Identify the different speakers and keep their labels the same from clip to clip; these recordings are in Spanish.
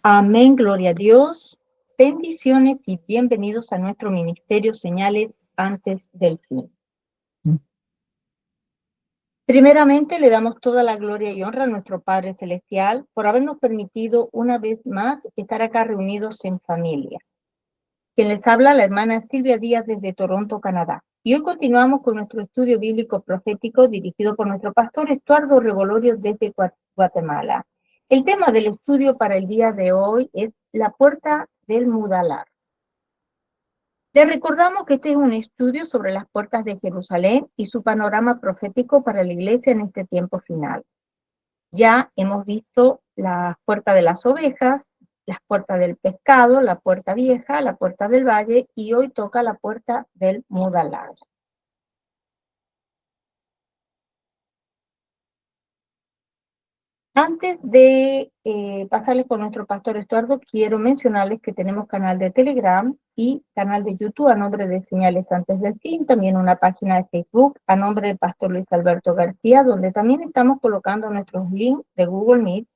Speaker 1: Amén, gloria a Dios. Bendiciones y bienvenidos a nuestro ministerio Señales antes del fin. Primeramente, le damos toda la gloria y honra a nuestro Padre Celestial por habernos permitido una vez más estar acá reunidos en familia. Quien les habla, la hermana Silvia Díaz desde Toronto, Canadá. Y hoy continuamos con nuestro estudio bíblico profético dirigido por nuestro pastor Estuardo Revolorio desde Guatemala. El tema del estudio para el día de hoy es la puerta del Mudalar. Les recordamos que este es un estudio sobre las puertas de Jerusalén y su panorama profético para la iglesia en este tiempo final. Ya hemos visto la puerta de las ovejas, las puertas del pescado, la puerta vieja, la puerta del valle y hoy toca la puerta del Mudalar. Antes de pasarles con nuestro pastor Estuardo, quiero mencionarles que tenemos canal de Telegram y canal de YouTube a nombre de Señales Antes del Fin, también una página de Facebook a nombre del pastor Luis Alberto García, donde también estamos colocando nuestros links de Google Meet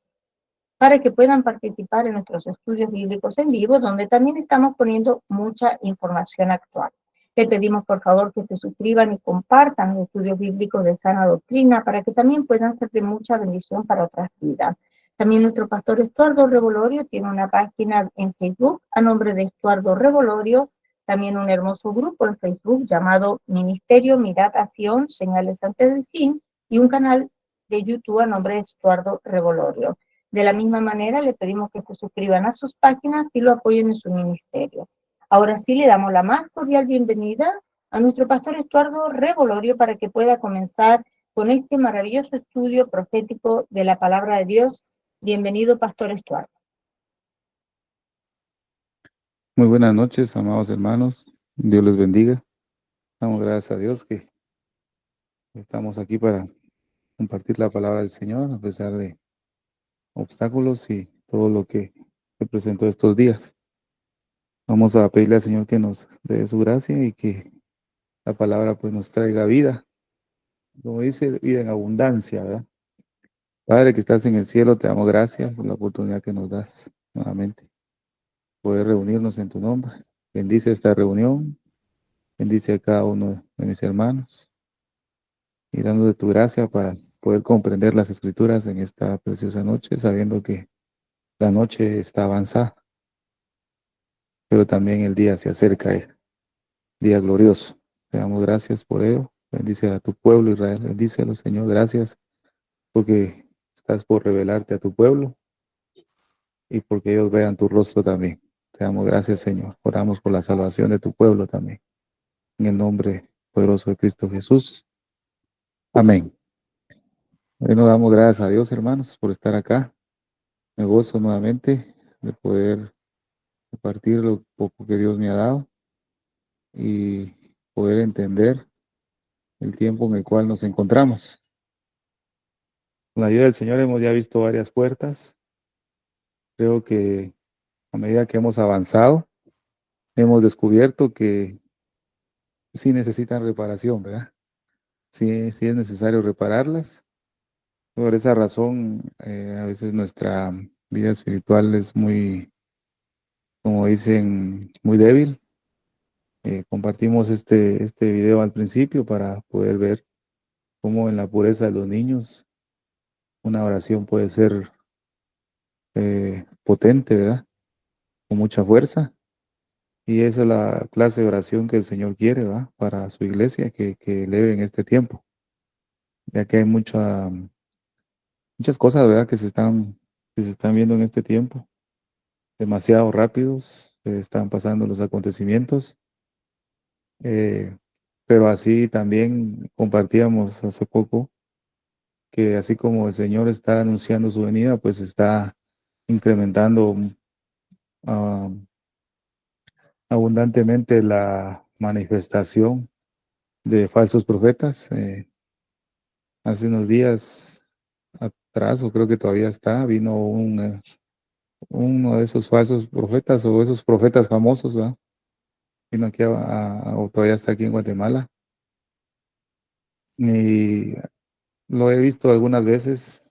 Speaker 1: para que puedan participar en nuestros estudios bíblicos en vivo, donde también estamos poniendo mucha información actual. Les pedimos por favor que se suscriban y compartan los estudios bíblicos de sana doctrina para que también puedan ser de mucha bendición para otras vidas. También nuestro pastor Estuardo Revolorio tiene una página en Facebook a nombre de Estuardo Revolorio, también un hermoso grupo en Facebook llamado Ministerio Mirad a Sion, Señales antes del Fin, y un canal de YouTube a nombre de Estuardo Revolorio. De la misma manera, le pedimos que se suscriban a sus páginas y lo apoyen en su ministerio. Ahora sí, le damos la más cordial bienvenida a nuestro pastor Estuardo Revolorio para que pueda comenzar con este maravilloso estudio profético de la palabra de Dios. Bienvenido, pastor Estuardo.
Speaker 2: Muy buenas noches, amados hermanos. Dios les bendiga. Damos gracias a Dios que estamos aquí para compartir la palabra del Señor a pesar de obstáculos y todo lo que se presentó estos días. Vamos a pedirle al Señor que nos dé su gracia y que la palabra pues nos traiga vida. Como dice, vida en abundancia, ¿verdad? Padre que estás en el cielo, te damos gracias por la oportunidad que nos das nuevamente poder reunirnos en tu nombre. Bendice esta reunión, bendice a cada uno de mis hermanos y dándote tu gracia para poder comprender las escrituras en esta preciosa noche, sabiendo que la noche está avanzada, pero también el día se acerca, el día glorioso. Te damos gracias por ello. Bendice a tu pueblo Israel, bendícelo, Señor. Gracias porque estás por revelarte a tu pueblo y porque ellos vean tu rostro también. Te damos gracias, Señor. Oramos por la salvación de tu pueblo también. En el nombre poderoso de Cristo Jesús. Amén. Hoy nos damos gracias a Dios, hermanos, por estar acá. Me gozo nuevamente de poder compartir lo poco que Dios me ha dado y poder entender el tiempo en el cual nos encontramos. Con la ayuda del Señor hemos ya visto varias puertas. Creo que a medida que hemos avanzado, hemos descubierto que sí necesitan reparación, ¿verdad? Sí es necesario repararlas. Por esa razón, a veces nuestra vida espiritual es muy, como dicen, muy débil. Compartimos este video al principio para poder ver cómo en la pureza de los niños una oración puede ser potente, ¿verdad? Con mucha fuerza. Y esa es la clase de oración que el Señor quiere, ¿verdad? Para su iglesia que eleve en este tiempo, ya que hay muchas cosas, ¿verdad? Que se están viendo en este tiempo, demasiado rápidos, se están pasando los acontecimientos. Pero así también compartíamos hace poco que así como el Señor está anunciando su venida, pues está incrementando ah, abundantemente la manifestación de falsos profetas. Hace unos días atrás, o creo que todavía está, vino uno de esos falsos profetas o esos profetas famosos, ¿verdad? Vino aquí o todavía está aquí en Guatemala. Y lo he visto algunas veces.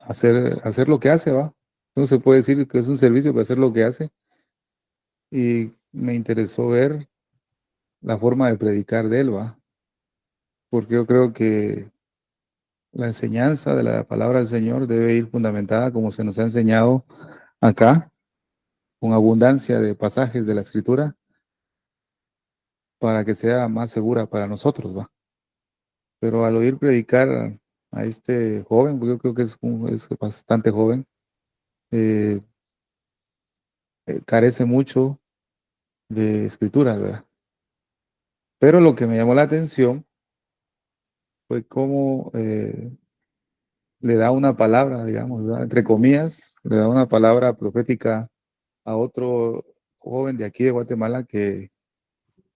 Speaker 2: hacer lo que hace, ¿va? No se puede decir que es un servicio para hacer lo que hace. Y me interesó ver la forma de predicar de él, ¿va? Porque yo creo que la enseñanza de la palabra del Señor debe ir fundamentada como se nos ha enseñado acá, con abundancia de pasajes de la Escritura, para que sea más segura para nosotros, ¿va? Pero al oír predicar a este joven, porque yo creo que es bastante joven, eh, carece mucho de escritura, ¿verdad? Pero lo que me llamó la atención fue cómo le da una palabra, digamos, ¿verdad? Entre comillas, le da una palabra profética a otro joven de aquí de Guatemala que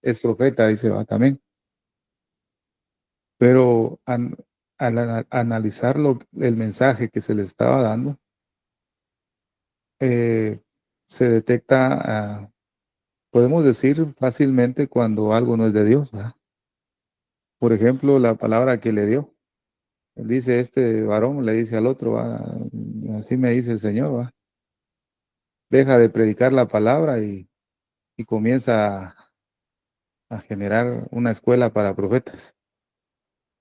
Speaker 2: es profeta, dice, va también. Pero al analizar el mensaje que se le estaba dando, eh, se detecta, podemos decir fácilmente cuando algo no es de Dios, ¿verdad? Por ejemplo, la palabra que le dio. Él dice, este varón le dice al otro, "Va, así me dice el Señor, va, deja de predicar la palabra y comienza a generar una escuela para profetas".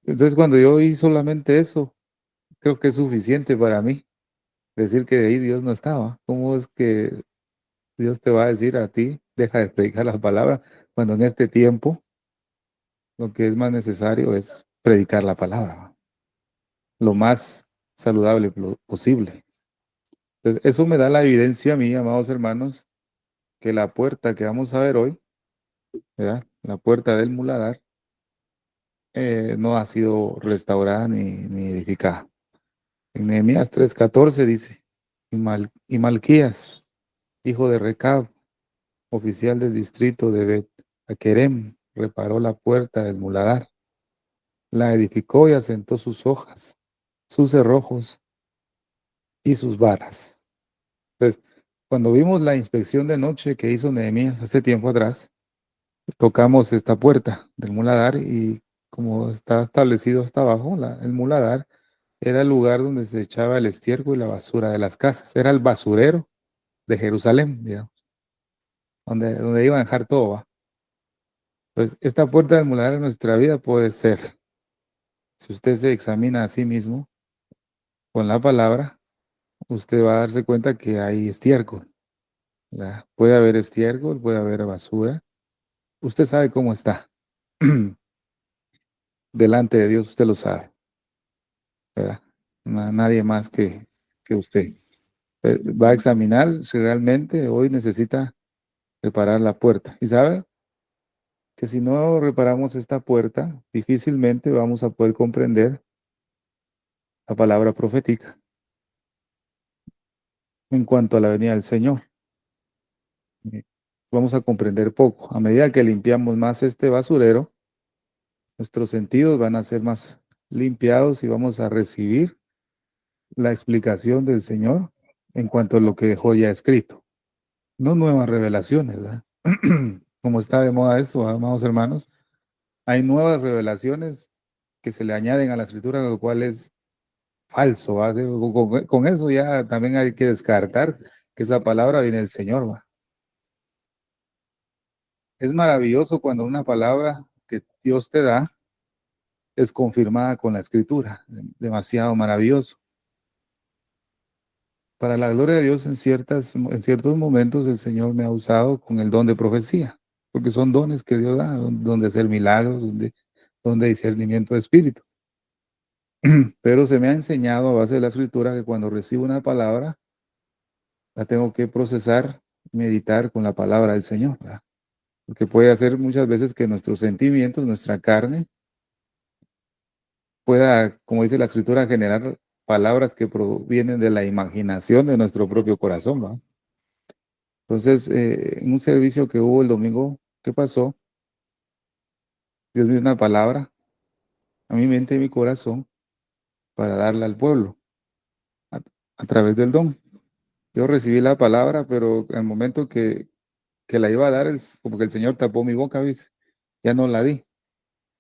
Speaker 2: Entonces, cuando yo oí solamente eso, creo que es suficiente para mí decir que de ahí Dios no estaba. ¿Cómo es que Dios te va a decir a ti, deja de predicar la palabra, cuando en este tiempo lo que es más necesario es predicar la palabra, ¿va? Lo más saludable posible? Entonces, eso me da la evidencia a mí, amados hermanos, que la puerta que vamos a ver hoy, ¿verdad? La puerta del muladar, no ha sido restaurada ni edificada. En Nehemías 3:14 dice, y Malquías, hijo de Recab, oficial del distrito de Bet Akerem, reparó la puerta del muladar, la edificó y asentó sus hojas, sus cerrojos y sus barras. Entonces, cuando vimos la inspección de noche que hizo Nehemías hace tiempo atrás, tocamos esta puerta del muladar y como está establecido hasta abajo, el muladar era el lugar donde se echaba el estiércol y la basura de las casas. Era el basurero de Jerusalén, digamos, donde iban a dejar todo, ¿va? Pues esta puerta del muladar en nuestra vida puede ser, si usted se examina a sí mismo con la palabra, usted va a darse cuenta que hay estiércol, ¿verdad? Puede haber estiércol, puede haber basura. Usted sabe cómo está. Delante de Dios, usted lo sabe, ¿verdad? Nadie más que usted. Va a examinar si realmente hoy necesita reparar la puerta. Y sabe que si no reparamos esta puerta, difícilmente vamos a poder comprender la palabra profética en cuanto a la venida del Señor. Eh, Vamos a comprender poco. A medida que limpiamos más este basurero, nuestros sentidos van a ser más limpiados y vamos a recibir la explicación del Señor en cuanto a lo que dejó ya escrito. No nuevas revelaciones, ¿verdad? Como está de moda eso, amados hermanos, hay nuevas revelaciones que se le añaden a la escritura, lo cual es falso, ¿va? Con eso ya también hay que descartar que esa palabra viene del Señor, ¿va? Es maravilloso cuando una palabra que Dios te da es confirmada con la escritura, demasiado maravilloso. Para la gloria de Dios, en ciertos momentos el Señor me ha usado con el don de profecía, porque son dones que Dios da, donde hacer milagros, donde discernimiento de espíritu. Pero se me ha enseñado a base de la escritura que cuando recibo una palabra, la tengo que procesar, meditar con la palabra del Señor, ¿verdad? Porque puede hacer muchas veces que nuestros sentimientos, nuestra carne, pueda, como dice la escritura, generar palabras que provienen de la imaginación de nuestro propio corazón, ¿va? Entonces, en un servicio que hubo el domingo que pasó, Dios me dio una palabra a mi mente y mi corazón para darla al pueblo a, a través del don. Yo recibí la palabra, pero al momento que la iba a dar, como que el Señor tapó mi boca, ¿ves? Ya no la di.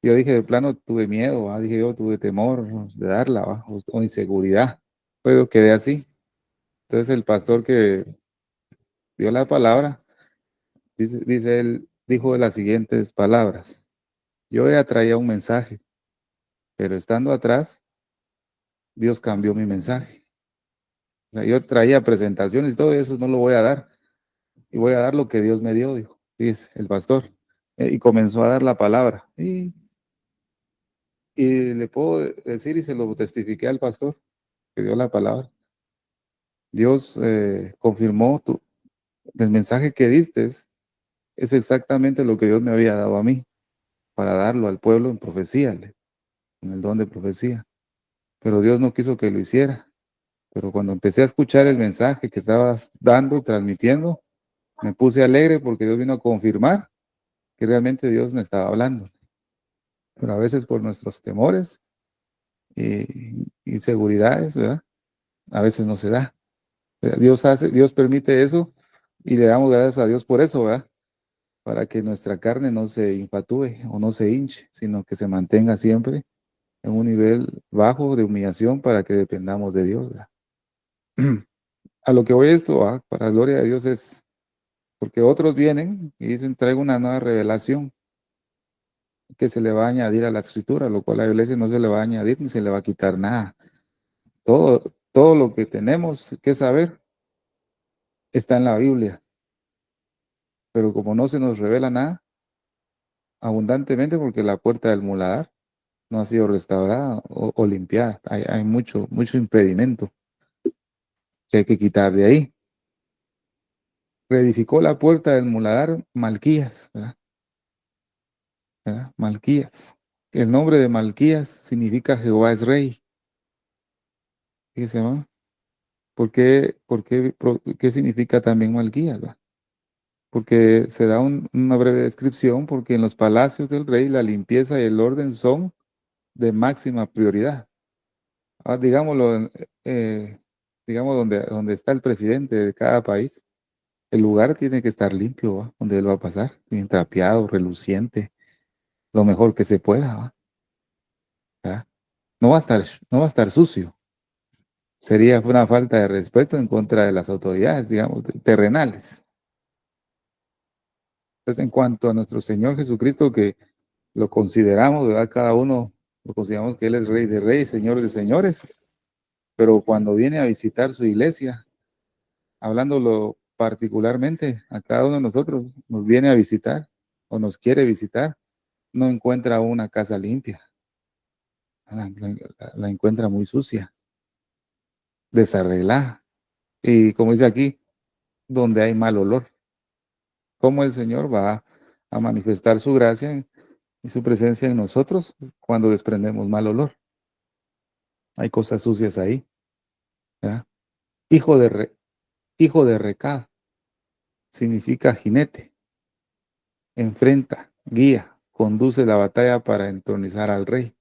Speaker 2: Yo dije, de plano, tuve miedo, ¿va? Dije yo, tuve temor, ¿no?, de darla, ¿va? O inseguridad. Pues quedé así. Entonces el pastor que dio la palabra, dice él, dijo las siguientes palabras. Yo ya traía un mensaje, pero estando atrás, Dios cambió mi mensaje. O sea, yo traía presentaciones y todo eso, no lo voy a dar. Y voy a dar lo que Dios me dio, dijo, dice el pastor. Y comenzó a dar la palabra. Y le puedo decir, y se lo testifiqué al pastor que dio la palabra. Dios confirmó el mensaje que diste es exactamente lo que Dios me había dado a mí para darlo al pueblo en profecía, en el don de profecía. Pero Dios no quiso que lo hiciera. Pero cuando empecé a escuchar el mensaje que estabas dando y transmitiendo, me puse alegre porque Dios vino a confirmar que realmente Dios me estaba hablando. Pero a veces por nuestros temores y inseguridades, ¿verdad? A veces no se da. Dios permite eso y le damos gracias a Dios por eso, ¿verdad? Para que nuestra carne no se infatúe o no se hinche, sino que se mantenga siempre en un nivel bajo de humillación para que dependamos de Dios, ¿verdad? A lo que voy esto, ¿verdad? Para la gloria de Dios es porque otros vienen y dicen, traigo una nueva revelación que se le va a añadir a la escritura, lo cual a la iglesia no se le va a añadir ni se le va a quitar nada. Todo lo que tenemos que saber está en la Biblia, pero como no se nos revela nada abundantemente porque la puerta del muladar no ha sido restaurada o limpiada, hay mucho impedimento que hay que quitar de ahí. Reedificó la puerta del muladar Malquías, ¿verdad? ¿Verdad? Malquías. El nombre de Malquías significa Jehová es rey. Fíjese, ¿no? ¿Qué significa también Malquías, ¿verdad? Porque se da una breve descripción, porque en los palacios del rey la limpieza y el orden son de máxima prioridad. Digámoslo, digamos donde está el presidente de cada país, el lugar tiene que estar limpio, ¿va? Donde él va a pasar, bien trapeado, reluciente, lo mejor que se pueda, ¿va? ¿Verdad? No va a estar sucio. Sería una falta de respeto en contra de las autoridades, digamos, terrenales. Entonces, en cuanto a nuestro Señor Jesucristo, que lo consideramos, ¿verdad? Cada uno lo consideramos que Él es Rey de Reyes, Señor de Señores, pero cuando viene a visitar su iglesia, hablándolo particularmente, a cada uno de nosotros nos viene a visitar o nos quiere visitar, no encuentra una casa limpia, la encuentra muy sucia, desarreglada. Y como dice aquí, donde hay mal olor, ¿cómo el Señor va a manifestar su gracia y su presencia en nosotros cuando desprendemos mal olor? Hay cosas sucias ahí, ¿verdad? Hijo de, hijo de Recab significa jinete, enfrenta, guía, conduce la batalla para entronizar al rey.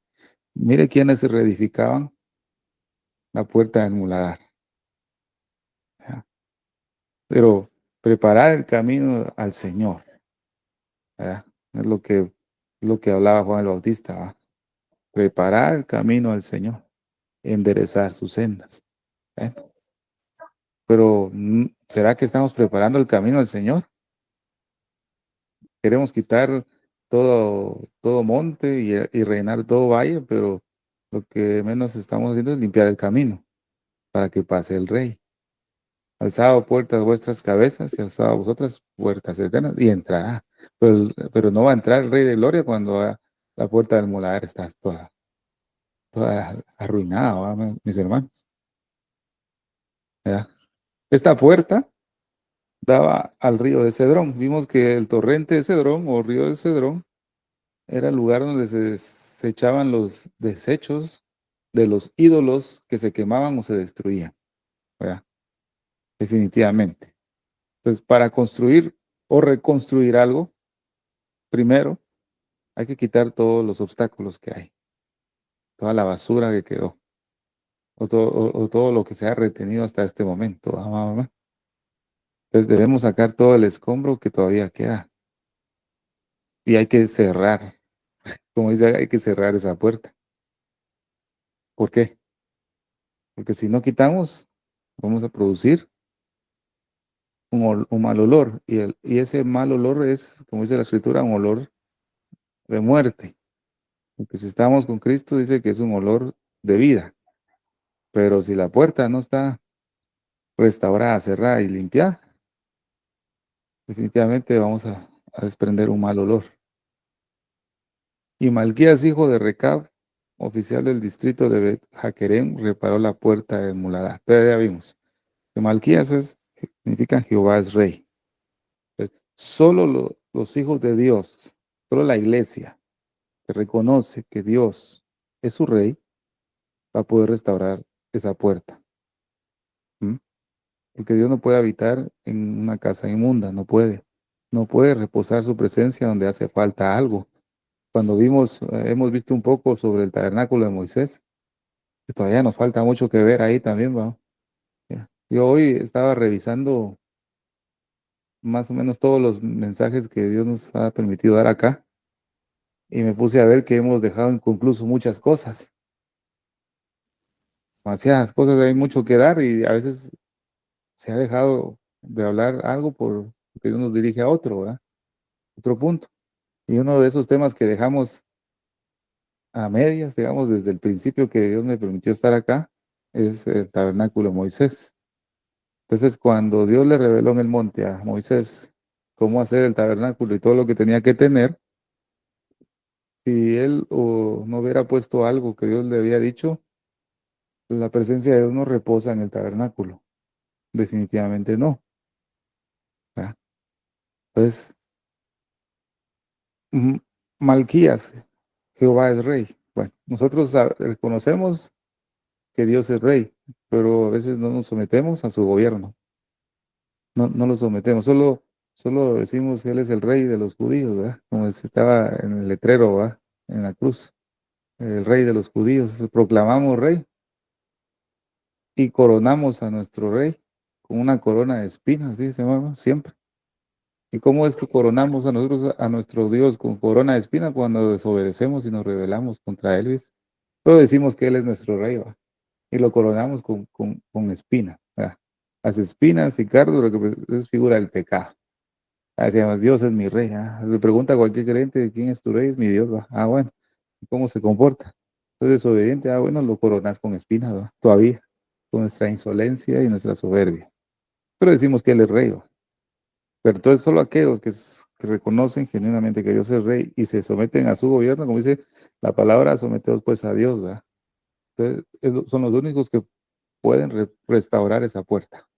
Speaker 2: Mire quiénes se reedificaban la puerta del muladar, ¿verdad? Pero preparar el camino al Señor, ¿verdad? Es lo que hablaba Juan el Bautista, ¿verdad? Preparar el camino al Señor, enderezar sus sendas, ¿eh? Pero ¿será que estamos preparando el camino al Señor? Queremos quitar todo monte y reinar todo valle, pero lo que menos estamos haciendo es limpiar el camino para que pase el rey. Alzado puertas vuestras cabezas y alzado vosotras puertas eternas y entrará. Pero no va a entrar el rey de gloria cuando la puerta del muladar está toda arruinada, ¿va, mis hermanos? ¿Verdad? Esta puerta daba al río de Cedrón. Vimos que el torrente de Cedrón o río de Cedrón era el lugar donde se echaban los desechos de los ídolos que se quemaban o se destruían, ¿verdad? Definitivamente. Entonces, para construir o reconstruir algo, primero hay que quitar todos los obstáculos que hay, toda la basura que quedó, o todo lo que se ha retenido hasta este momento, ¿va, mamá? Entonces, debemos sacar todo el escombro que todavía queda y hay que cerrar, como dice, hay que cerrar esa puerta. ¿Por qué? porque si no quitamos, vamos a producir un mal olor, y ese mal olor es, como dice la Escritura, un olor de muerte, porque si estamos con Cristo dice que es un olor de vida, pero si la puerta no está restaurada, cerrada y limpiada, definitivamente vamos a desprender un mal olor. Y Malquías, hijo de Recab, oficial del distrito de Bet Jaquerem, reparó la puerta de Muladá. Entonces ya vimos que Malquías significa Jehová es rey. Entonces, solo los hijos de Dios, solo la iglesia que reconoce que Dios es su rey, va a poder restaurar esa puerta. ¿Mm? Porque Dios no puede habitar en una casa inmunda, no puede. No puede reposar su presencia donde hace falta algo. Cuando hemos visto un poco sobre el tabernáculo de Moisés, que todavía nos falta mucho que ver ahí también, ¿va? Ya. Yo hoy estaba revisando más o menos todos los mensajes que Dios nos ha permitido dar acá y me puse a ver que hemos dejado inconcluso muchas cosas, demasiadas cosas, hay mucho que dar y a veces se ha dejado de hablar algo porque Dios nos dirige a otro, ¿verdad? Otro punto. Y uno de esos temas que dejamos a medias, digamos, desde el principio que Dios me permitió estar acá, es el tabernáculo de Moisés. Entonces, cuando Dios le reveló en el monte a Moisés cómo hacer el tabernáculo y todo lo que tenía que tener, si él no hubiera puesto algo que Dios le había dicho, la presencia de Dios no reposa en el tabernáculo. Definitivamente no. ¿Verdad? Entonces, Malquías, Jehová es rey. Bueno, nosotros reconocemos que Dios es rey, pero a veces no nos sometemos a su gobierno. No lo sometemos, solo decimos que Él es el rey de los judíos, ¿verdad? Como estaba en el letrero, ¿verdad? En la cruz, el rey de los judíos. Proclamamos rey y coronamos a nuestro rey con una corona de espinas, dice, hermano, siempre. ¿Y cómo es que coronamos a nosotros, a nuestro Dios con corona de espinas cuando desobedecemos y nos rebelamos contra Él? ¿Ves? Solo decimos que Él es nuestro rey, ¿va? Y lo coronamos con espinas, ¿verdad? Las espinas y cardos, lo que es figura del pecado. Decíamos, Dios es mi rey. Le pregunta a cualquier creyente, ¿quién es tu rey? Es mi Dios, ¿va? Bueno. ¿Y cómo se comporta? Entonces, desobediente, bueno, lo coronas con espinas, ¿va? Todavía, con nuestra insolencia y nuestra soberbia. Pero decimos que Él es rey, ¿va? Pero entonces solo aquellos que reconocen genuinamente que Dios es rey y se someten a su gobierno, como dice la palabra, someteos pues a Dios, ¿va? Entonces, son los únicos que pueden restaurar esa puerta.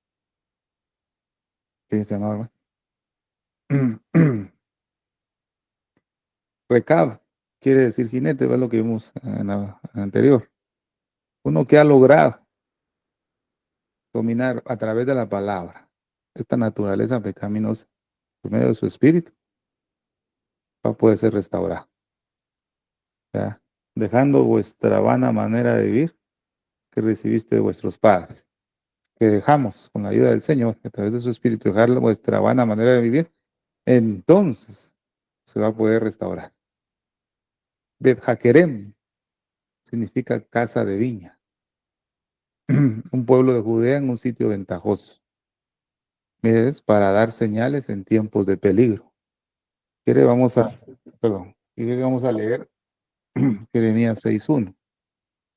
Speaker 2: Fíjense, ¿no? Recab quiere decir jinete, es lo que vimos en la anterior. Uno que ha logrado dominar a través de la palabra esta naturaleza pecaminosa por medio de su espíritu, va a poder ser restaurado. ¿Ya? Dejando vuestra vana manera de vivir que recibiste de vuestros padres, que dejamos con la ayuda del Señor, a través de su espíritu, dejar vuestra vana manera de vivir, entonces se va a poder restaurar. Bet Jaquerem significa casa de viña. Un pueblo de Judea en un sitio ventajoso. Es para dar señales en tiempos de peligro. Quiere, perdón, quiere, vamos a leer Jeremías 6:1.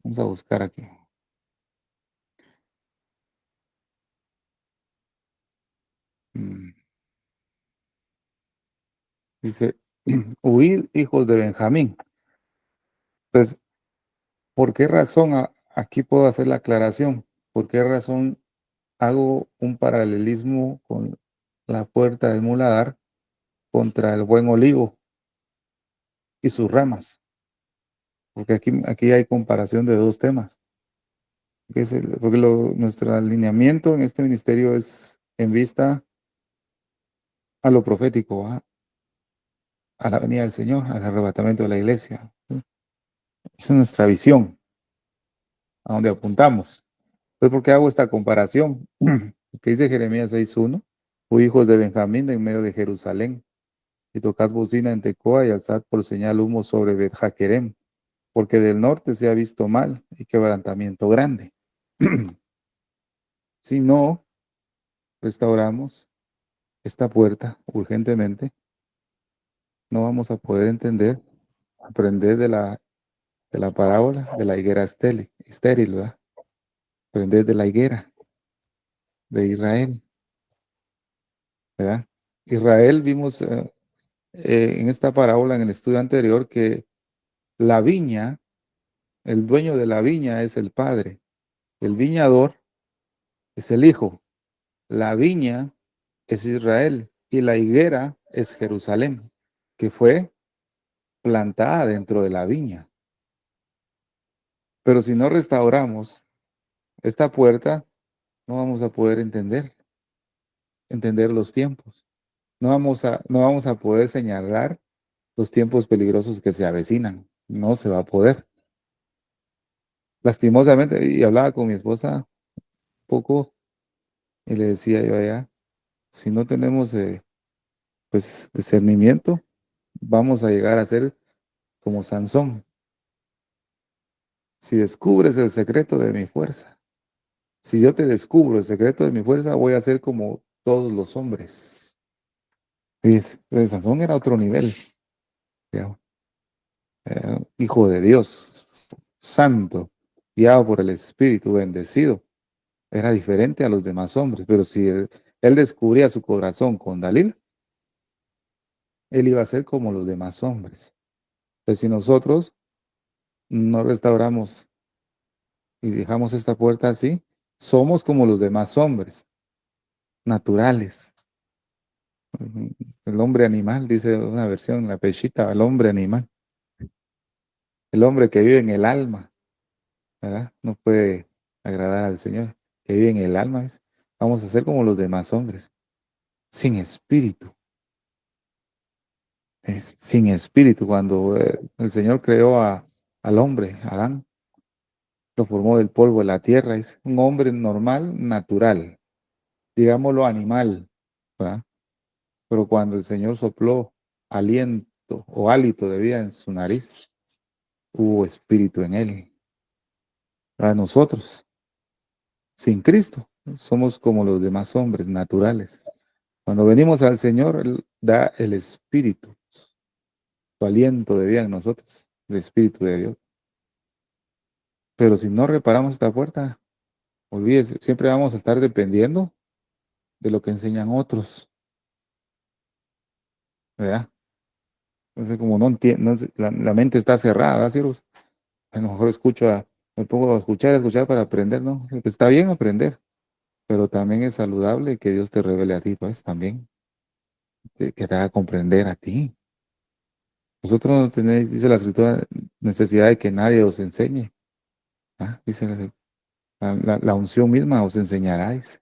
Speaker 2: Vamos a buscar aquí. Dice, huid, hijos de Benjamín. Pues, ¿por qué razón? Aquí puedo hacer la aclaración. ¿Por qué razón hago un paralelismo con la puerta del muladar contra el buen olivo y sus ramas? Porque aquí hay comparación de dos temas. Porque nuestro alineamiento en este ministerio es en vista a lo profético, ¿va? A la venida del Señor, al arrebatamiento de la iglesia. ¿Sí? Esa es nuestra visión, a donde apuntamos. Entonces, ¿por qué hago esta comparación? Que dice Jeremías 6:1, oh hijos de Benjamín en medio de Jerusalén, y tocad bocina en Tecoa y alzad por señal humo sobre Bet Jaquerem, porque del norte se ha visto mal y quebrantamiento grande. Si no restauramos esta puerta urgentemente, no vamos a poder aprender de la parábola de la higuera estéril, ¿verdad? Aprender de la higuera de Israel, ¿verdad? Israel vimos en esta parábola, en el estudio anterior, que la viña, el dueño de la viña es el padre, el viñador es el hijo, la viña es Israel y la higuera es Jerusalén, que fue plantada dentro de la viña. Pero si no restauramos esta puerta, no vamos a poder entender los tiempos. No vamos a poder señalar los tiempos peligrosos que se avecinan. No se va a poder. Lastimosamente, y hablaba con mi esposa poco y le decía yo allá, si no tenemos pues discernimiento, vamos a llegar a ser como Sansón. Si descubres el secreto de mi fuerza, si yo te descubro el secreto de mi fuerza, voy a ser como todos los hombres. Y Sansón era otro nivel, digamos, hijo de Dios, santo, guiado por el Espíritu, bendecido. Era diferente a los demás hombres, pero si él descubría su corazón con Dalila, él iba a ser como los demás hombres. Entonces, si nosotros no restauramos y dejamos esta puerta así, somos como los demás hombres, naturales. El hombre animal, dice una versión, la pechita, el hombre animal, el hombre que vive en el alma, ¿verdad? No puede agradar al Señor, que vive en el alma. Vamos a ser como los demás hombres, sin espíritu. Es sin espíritu. Cuando el Señor creó al hombre, Adán, lo formó del polvo de la tierra, es un hombre normal, natural, digámoslo animal, ¿verdad? Pero cuando el Señor sopló aliento o hálito de vida en su nariz, hubo espíritu en él. Para nosotros, sin Cristo, somos como los demás hombres naturales. Cuando venimos al Señor, Él da el espíritu, su aliento de vida en nosotros, el espíritu de Dios. Pero si no reparamos esta puerta, olvídese, siempre vamos a estar dependiendo de lo que enseñan otros, ¿verdad? Entonces, como no entiendo, la mente está cerrada, ¿verdad, siervos? A lo mejor me pongo a escuchar para aprender, ¿no? Pues está bien aprender, pero también es saludable que Dios te revele a ti, pues también, que te haga comprender a ti. Vosotros no tenéis, dice la escritura, necesidad de que nadie os enseñe. ¿Ah? Dice la unción misma os enseñaráis.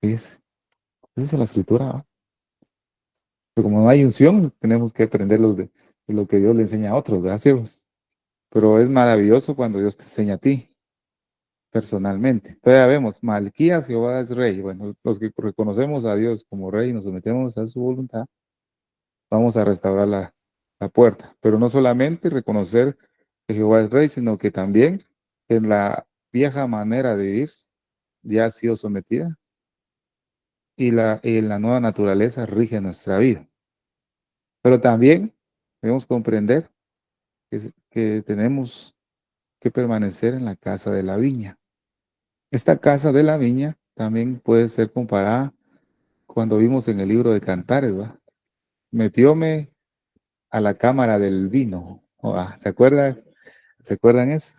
Speaker 2: ¿Ves? Esa es la escritura, ¿va? Pero como no hay unción, tenemos que aprender de lo que Dios le enseña a otros, ¿verdad, siervos? Pero es maravilloso cuando Dios te enseña a ti, personalmente. Todavía vemos, Malquías, Jehová es rey. Bueno, los que reconocemos a Dios como rey y nos sometemos a su voluntad, vamos a restaurar la puerta. Pero no solamente reconocer que Jehová es rey, sino que también en la vieja manera de vivir ya ha sido sometida y la nueva naturaleza rige nuestra vida. Pero también debemos comprender que tenemos que permanecer en la casa de la viña. Esta casa de la viña también puede ser comparada cuando vimos en el libro de Cantares, ¿va? Metióme a la cámara del vino. ¿Se acuerdan? ¿Se acuerdan eso?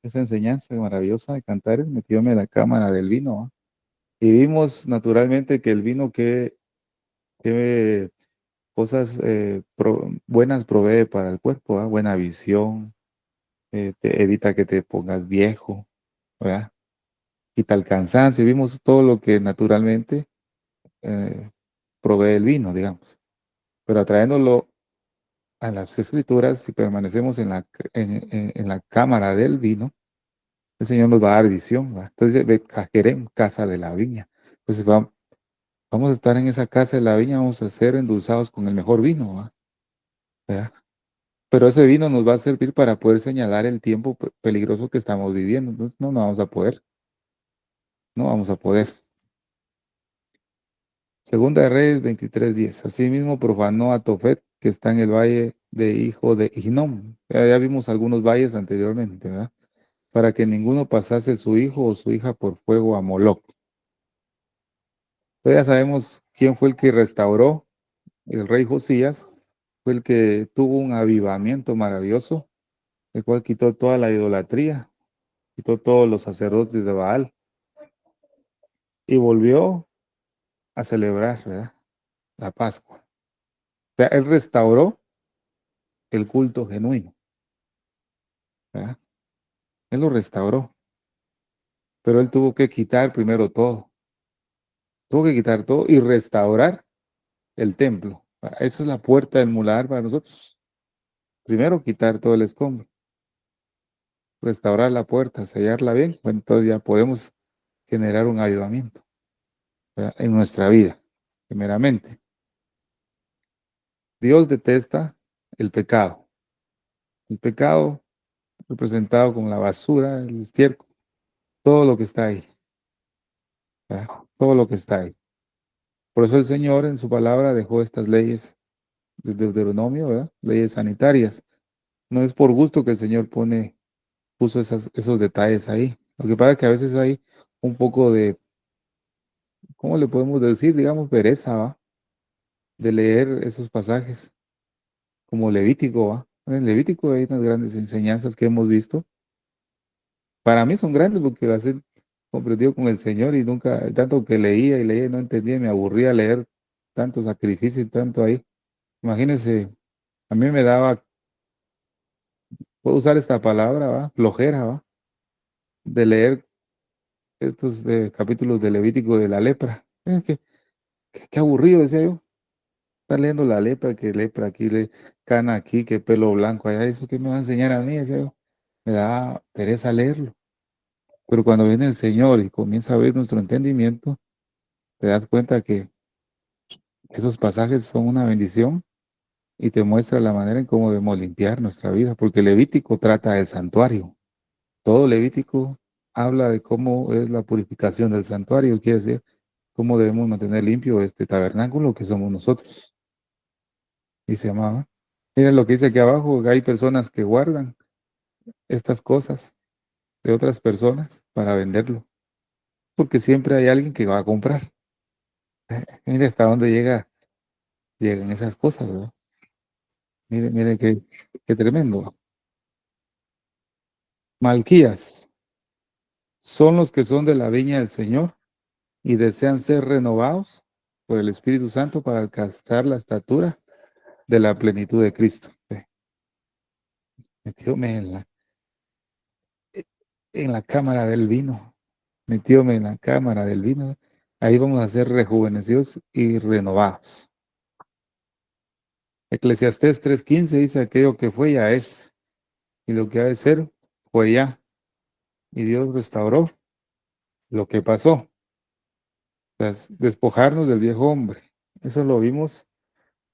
Speaker 2: Esa enseñanza maravillosa de Cantares, metióme a la cámara del vino, ¿va? Y vimos naturalmente que el vino que cosas buenas provee para el cuerpo, ¿va? Buena visión, te evita que te pongas viejo, ¿verdad? Quita el cansancio. Vimos todo lo que naturalmente eh, provee el vino, digamos. Pero atraéndolo a las escrituras, si permanecemos en la cámara del vino, el Señor nos va a dar visión, ¿va? Entonces, queremos casa de la viña. Pues vamos a estar en esa casa de la viña, vamos a ser endulzados con el mejor vino, ¿va? ¿Verdad? Pero ese vino nos va a servir para poder señalar el tiempo peligroso que estamos viviendo. Entonces, no vamos a poder. No vamos a poder. Segunda de Reyes 23:10. Asimismo profanó a Tofet, que está en el valle de hijo de Hinnom. Ya vimos algunos valles anteriormente, ¿verdad? Para que ninguno pasase su hijo o su hija por fuego a Moloc. Entonces ya sabemos quién fue el que restauró, el rey Josías, fue el que tuvo un avivamiento maravilloso, el cual quitó toda la idolatría, quitó todos los sacerdotes de Baal y volvió a celebrar, ¿verdad?, la Pascua. O sea, él restauró el culto genuino, ¿verdad? Él lo restauró, pero él tuvo que quitar primero todo. Tuvo que quitar todo y restaurar el templo. Esa es la puerta del mular para nosotros. Primero quitar todo el escombro, restaurar la puerta, sellarla bien. Bueno, entonces ya podemos generar un avivamiento, ¿verdad?, en nuestra vida, primeramente. Dios detesta el pecado. El pecado representado con la basura, el estiércol, todo lo que está ahí, ¿verdad? Todo lo que está ahí. Por eso el Señor en su palabra dejó estas leyes de Deuteronomio, ¿verdad? Leyes sanitarias. No es por gusto que el Señor puso esos detalles ahí. Lo que pasa es que a veces hay un poco de, ¿cómo le podemos decir? Digamos, pereza, ¿va?, de leer esos pasajes, como Levítico, ¿va? En Levítico hay unas grandes enseñanzas que hemos visto. Para mí son grandes porque las he comprendido con el Señor y nunca, tanto que leía y leía y no entendía, me aburría leer tanto sacrificio y tanto ahí. Imagínense, a mí me daba, puedo usar esta palabra, ¿va?, flojera, ¿va?, de leer estos capítulos de Levítico de la lepra. Es que, qué aburrido, decía yo. Está leyendo la lepra, que lepra aquí, cana aquí, que pelo blanco allá. ¿Eso qué me va a enseñar a mí?, decía yo. Me da pereza leerlo. Pero cuando viene el Señor y comienza a abrir nuestro entendimiento, te das cuenta que esos pasajes son una bendición y te muestra la manera en cómo debemos limpiar nuestra vida, porque Levítico trata del santuario. Todo Levítico habla de cómo es la purificación del santuario, quiere decir cómo debemos mantener limpio este tabernáculo que somos nosotros. Y se llamaba. Miren lo que dice aquí abajo, que hay personas que guardan estas cosas de otras personas para venderlo, porque siempre hay alguien que va a comprar. Mire hasta dónde llegan esas cosas, ¿verdad? Mire, mire qué tremendo. Malquías son los que son de la viña del Señor y desean ser renovados por el Espíritu Santo para alcanzar la estatura de la plenitud de Cristo. Metióme en la cámara del vino. Metióme en la cámara del vino. Ahí vamos a ser rejuvenecidos y renovados. Eclesiastés 3:15 dice: aquello que fue ya es, y lo que ha de ser fue ya. Y Dios restauró lo que pasó. Pues, despojarnos del viejo hombre. Eso lo vimos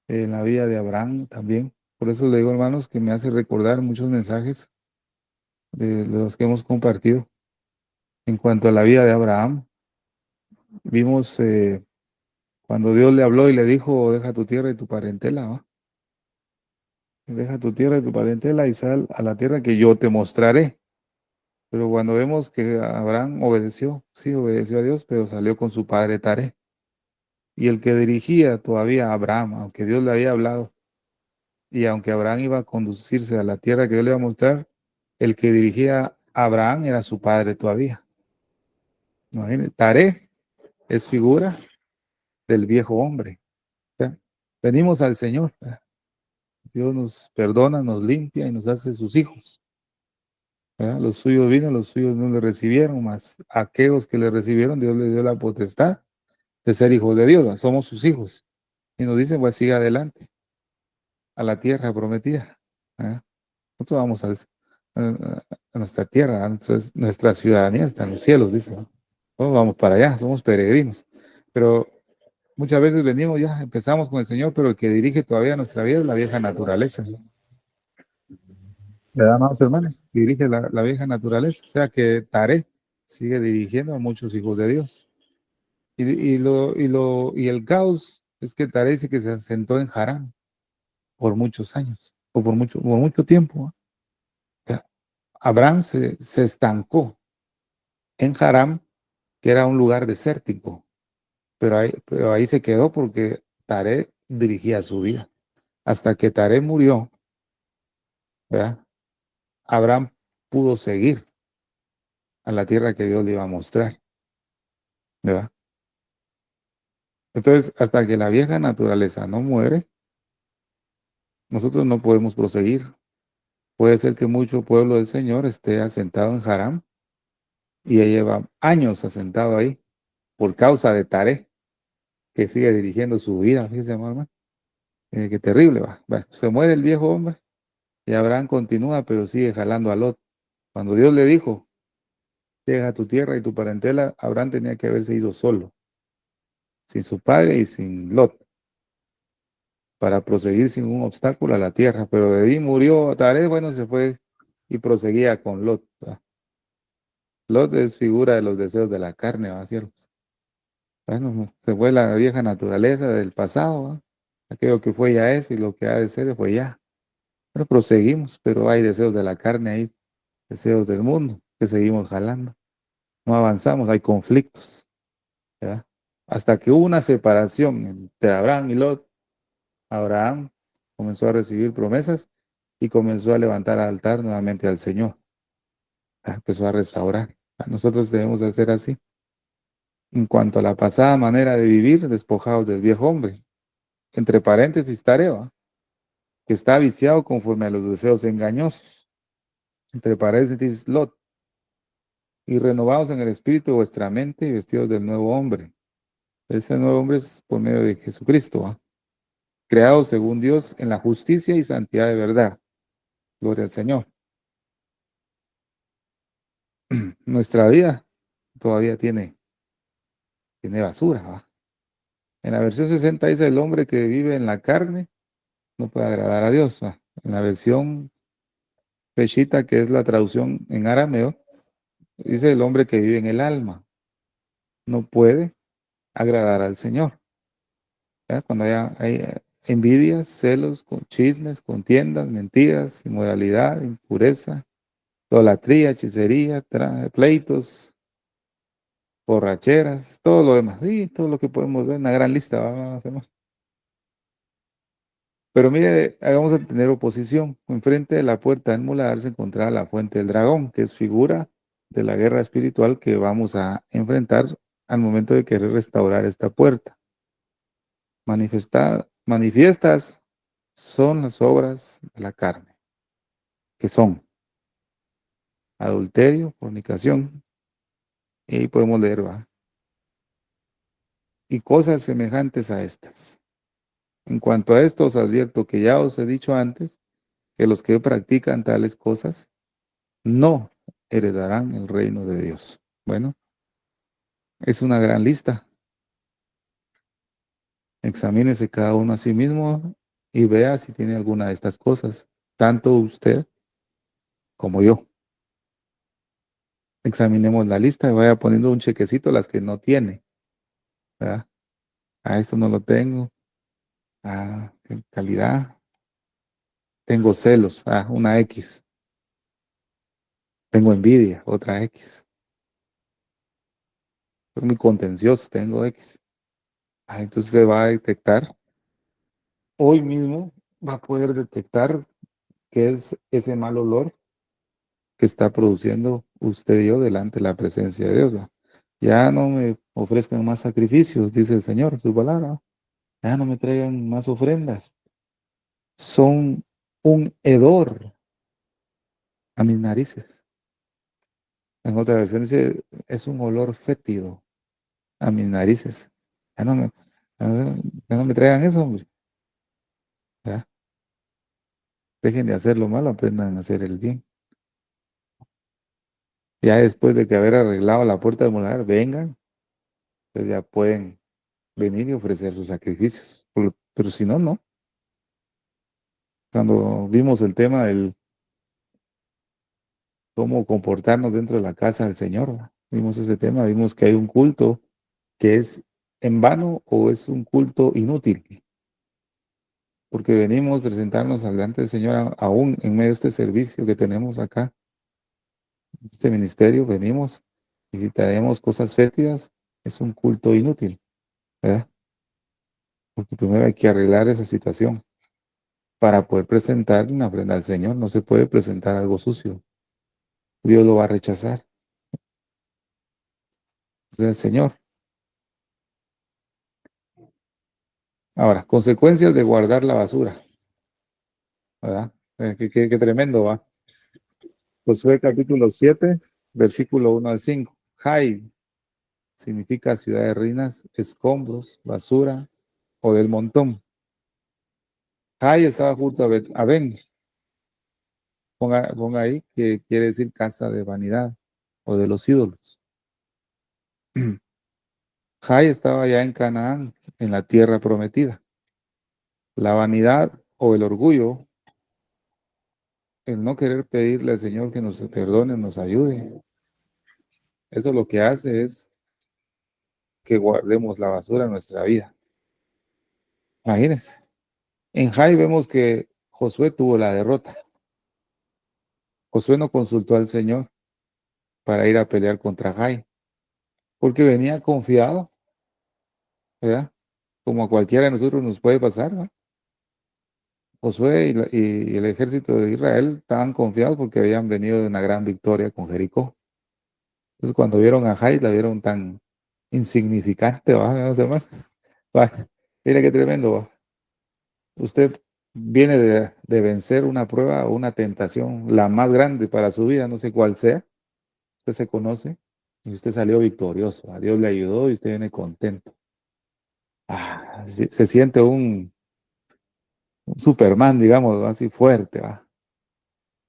Speaker 2: en la vida de Abraham también. Por eso le digo, hermanos, que me hace recordar muchos mensajes de los que hemos compartido. En cuanto a la vida de Abraham, vimos cuando Dios le habló y le dijo: deja tu tierra y tu parentela, ¿va? Deja tu tierra y tu parentela y sal a la tierra que yo te mostraré. Pero cuando vemos que Abraham obedeció, sí obedeció a Dios, pero salió con su padre Taré. Y el que dirigía todavía a Abraham, aunque Dios le había hablado, y aunque Abraham iba a conducirse a la tierra que Dios le iba a mostrar, el que dirigía a Abraham era su padre todavía. Imagínense, Taré es figura del viejo hombre. ¿Ya? Venimos al Señor. ¿Ya? Dios nos perdona, nos limpia y nos hace sus hijos. ¿Ya? Los suyos vino, los suyos no le recibieron, mas a aquellos que le recibieron, Dios les dio la potestad de ser hijos de Dios. ¿Ya? Somos sus hijos. Y nos dicen, pues siga adelante a la tierra prometida. ¿Ya? Nosotros vamos a nuestra tierra, nuestra ciudadanía está en los cielos, dice, ¿no? Todos vamos para allá, somos peregrinos. Pero muchas veces venimos, ya empezamos con el Señor, pero el que dirige todavía nuestra vida es la vieja naturaleza, ¿no? ¿Verdad, amados hermanos? Dirige la vieja naturaleza, o sea que Taré sigue dirigiendo a muchos hijos de Dios. Y el caos es que Taré dice que se asentó en Harán por muchos años, o por mucho tiempo. ¿Ah? Abraham se estancó en Harán, que era un lugar desértico, pero ahí se quedó porque Taré dirigía su vida. Hasta que Taré murió, ¿verdad? Abraham pudo seguir a la tierra que Dios le iba a mostrar, ¿verdad? Entonces, hasta que la vieja naturaleza no muere, nosotros no podemos proseguir. Puede ser que mucho pueblo del Señor esté asentado en Harán y ya lleva años asentado ahí por causa de Taré, que sigue dirigiendo su vida. Fíjese, hermano, qué terrible va. Se muere el viejo hombre y Abraham continúa, pero sigue jalando a Lot. Cuando Dios le dijo, deja tu tierra y tu parentela, Abraham tenía que haberse ido solo, sin su padre y sin Lot, para proseguir sin un obstáculo a la tierra. Pero de ahí murió Taré, bueno, se fue y proseguía con Lot. ¿Va? Lot es figura de los deseos de la carne, ¿va, siervos? Bueno, se fue la vieja naturaleza del pasado, ¿va? Aquello que fue ya es y lo que ha de ser fue ya. Pero proseguimos, pero hay deseos de la carne ahí, deseos del mundo, que seguimos jalando. No avanzamos, hay conflictos, ¿verdad? Hasta que hubo una separación entre Abraham y Lot. Abraham comenzó a recibir promesas y comenzó a levantar altar nuevamente al Señor. Empezó a restaurar. Nosotros debemos de hacer así. En cuanto a la pasada manera de vivir, despojados del viejo hombre, entre paréntesis, tarea, que está viciado conforme a los deseos engañosos, entre paréntesis, Lot, y renovados en el espíritu de vuestra mente y vestidos del nuevo hombre. Ese nuevo hombre es por medio de Jesucristo, ¿va? Creado según Dios en la justicia y santidad de verdad. Gloria al Señor. Nuestra vida todavía tiene basura, ¿va? En la versión 60 dice el hombre que vive en la carne no puede agradar a Dios, ¿va? En la versión Peshita, que es la traducción en arameo, dice el hombre que vive en el alma no puede agradar al Señor. ¿Verdad? Cuando hay envidias, celos, con chismes, contiendas, mentiras, inmoralidad, impureza, idolatría, hechicería, pleitos, borracheras, todo lo demás. Sí, todo lo que podemos ver, una gran lista, vamos, hermano. Pero mire, vamos a tener oposición. Enfrente de la puerta del muladar se encontraba la fuente del dragón, que es figura de la guerra espiritual que vamos a enfrentar al momento de querer restaurar esta puerta. Manifiestas son las obras de la carne, que son adulterio, fornicación, y ahí podemos leer, ¿va? Y cosas semejantes a estas. En cuanto a esto, os advierto que ya os he dicho antes que los que practican tales cosas no heredarán el reino de Dios. Bueno, es una gran lista. Examínese cada uno a sí mismo y vea si tiene alguna de estas cosas, tanto usted como yo. Examinemos la lista y vaya poniendo un chequecito las que no tiene, ¿verdad? Esto no lo tengo. Qué calidad. Tengo celos. Una X. Tengo envidia, otra X. Soy muy contencioso, tengo X. Entonces se va a detectar, hoy mismo va a poder detectar qué es ese mal olor que está produciendo usted y yo delante de la presencia de Dios, ¿va? Ya no me ofrezcan más sacrificios, dice el Señor, su palabra. Ya no me traigan más ofrendas. Son un hedor a mis narices. En otra versión dice, es un olor fétido a mis narices. Ya no me, ya no me traigan eso, hombre. Ya, dejen de hacer lo malo, aprendan a hacer el bien. Ya después de que haber arreglado la puerta del molar, vengan, pues ya pueden venir y ofrecer sus sacrificios. Pero si no, no. Cuando vimos el tema del cómo comportarnos dentro de la casa del Señor, ¿va? vimos ese tema, vimos que hay un culto que es en vano o es un culto inútil, porque venimos a presentarnos delante del Señor aún en medio de este servicio que tenemos acá, este ministerio, venimos y si traemos cosas fétidas, es un culto inútil, ¿verdad? Porque primero hay que arreglar esa situación para poder presentar una ofrenda al Señor. No se puede presentar algo sucio. Dios lo va a rechazar. El Señor. Ahora, consecuencias de guardar la basura, ¿verdad? Qué tremendo va. Josué capítulo 7, versículo 1 al 5. Jai significa ciudad de ruinas, escombros, basura o del montón. Jai estaba junto a Ben. Ponga ahí que quiere decir casa de vanidad o de los ídolos. Jai estaba ya en Canaán, en la tierra prometida. La vanidad o el orgullo, el no querer pedirle al Señor que nos perdone, nos ayude. Eso lo que hace es que guardemos la basura en nuestra vida. Imagínense. En Jai vemos que Josué tuvo la derrota. Josué no consultó al Señor para ir a pelear contra Jai, porque venía confiado, ¿verdad? Como a cualquiera de nosotros nos puede pasar, ¿verdad? Josué y el ejército de Israel estaban confiados porque habían venido de una gran victoria con Jericó. Entonces, cuando vieron a Jai, la vieron tan insignificante, ¿va? No sé más. Va, mira qué tremendo, ¿va? Usted viene de vencer una prueba o una tentación, la más grande para su vida, no sé cuál sea. Usted se conoce y usted salió victorioso. A Dios le ayudó y usted viene contento. Se siente un Superman, digamos, así fuerte, ¿va?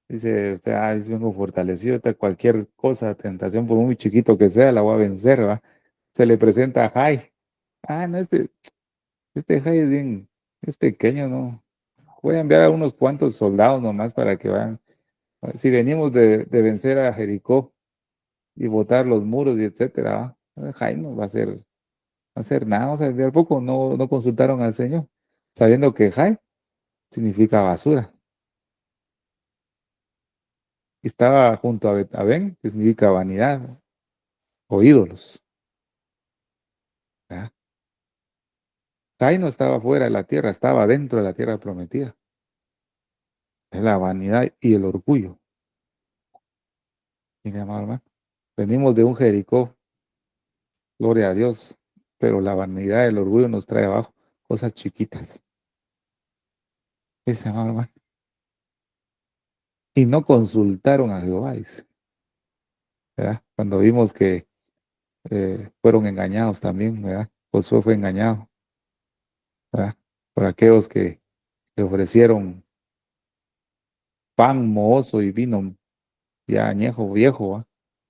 Speaker 2: Dice usted, vengo fortalecido, cualquier cosa, tentación, por muy chiquito que sea, la voy a vencer, ¿va? Se le presenta a Jai. No, este Jai es bien, es pequeño, ¿no? Voy a enviar a unos cuantos soldados nomás para que vayan. Si venimos de vencer a Jericó y botar los muros y etcétera, Jai no va a hacer nada. O sea, de a poco no consultaron al Señor, sabiendo que Jai significa basura. Estaba junto a Aben, que significa vanidad o ídolos. ¿Verdad? Jai no estaba fuera de la tierra, estaba dentro de la tierra prometida. Es la vanidad y el orgullo. Mire, amado hermano, venimos de un Jericó, gloria a Dios, pero la vanidad y el orgullo nos trae abajo cosas chiquitas. Ese amado hermano. Y no consultaron a Jehová, dice, ¿verdad? Cuando vimos que fueron engañados también, ¿verdad? Josué fue engañado, ¿verdad? Por aquellos que le ofrecieron pan mohoso y vino ya añejo, viejo, ¿va?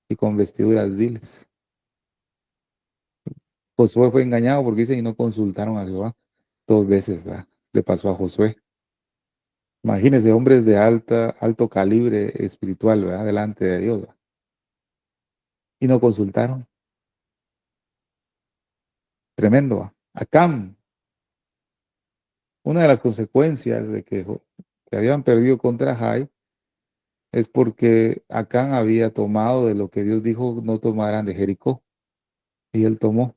Speaker 2: Y con vestiduras viles. Josué fue engañado porque dice y no consultaron a Jehová 2 veces, ¿verdad? Le pasó a Josué. Imagínense, hombres de alto calibre espiritual, ¿verdad? Delante de Dios, ¿verdad? Y no consultaron. Tremendo, ¿verdad? Acán, una de las consecuencias de que habían perdido contra Jai es porque Acán había tomado de lo que Dios dijo no tomaran de Jericó. Y él tomó,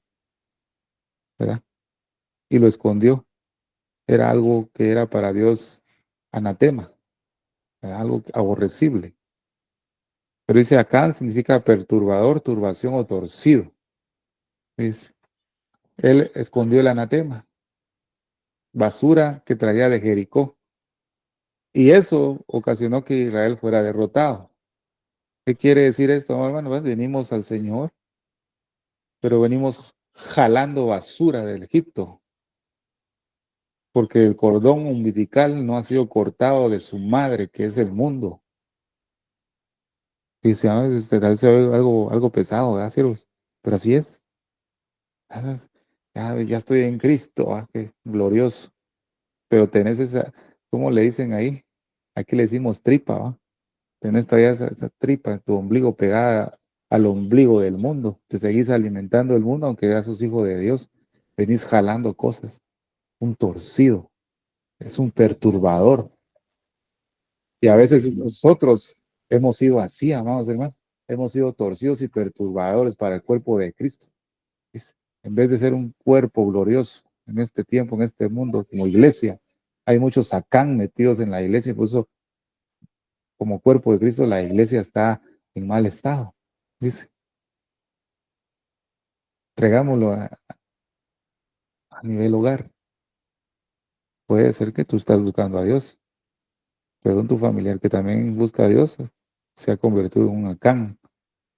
Speaker 2: ¿verdad? Y lo escondió. Era algo que era para Dios anatema, ¿verdad? Algo aborrecible. Pero dice Acán significa perturbador, turbación o torcido. Dice, él escondió el anatema, basura que traía de Jericó. Y eso ocasionó que Israel fuera derrotado. ¿Qué quiere decir esto, hermano? Pues venimos al Señor, pero venimos jalando basura del Egipto, porque el cordón umbilical no ha sido cortado de su madre, que es el mundo. Dice, tal vez se ve algo pesado, ¿verdad, siervos? Pero así es. Ya estoy en Cristo, qué glorioso. Pero tenés esa, ¿cómo le dicen ahí? Aquí le decimos tripa, ¿va? Tenés todavía esa tripa, tu ombligo pegada al ombligo del mundo, te seguís alimentando del mundo, aunque ya sos hijo de Dios, venís jalando cosas, un torcido, es un perturbador. Y a veces nosotros hemos sido así, amados hermanos, hemos sido torcidos y perturbadores para el cuerpo de Cristo. ¿Ves? En vez de ser un cuerpo glorioso en este tiempo, en este mundo, como iglesia, hay muchos sacán metidos en la iglesia, por eso como cuerpo de Cristo la iglesia está en mal estado. ¿Ves? Entregámoslo a nivel hogar. Puede ser que tú estás buscando a Dios, pero en tu familiar que también busca a Dios se ha convertido en un acán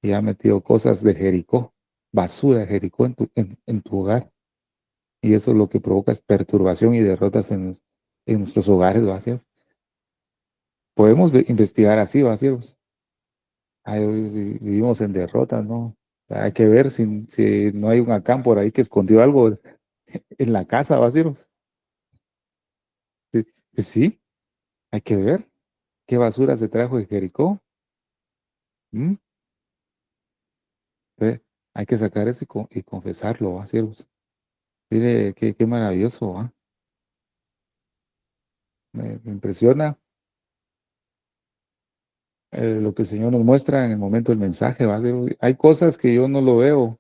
Speaker 2: y ha metido cosas de Jericó, basura de Jericó en tu hogar. Y eso lo que provoca es perturbación y derrotas en nuestros hogares, ¿va a ser? Podemos investigar así, ¿va a ser? Ay, vivimos en derrotas, ¿no? Hay que ver si no hay un acán por ahí que escondió algo en la casa, ¿va a ser? Pues sí, hay que ver qué basura se trajo de Jericó. ¿Mm? Hay que sacar eso y confesarlo, ¿va, siervos? Mire, qué maravilloso, ¿va? Me impresiona lo que el Señor nos muestra en el momento del mensaje, ¿va? Hay cosas que yo no lo veo.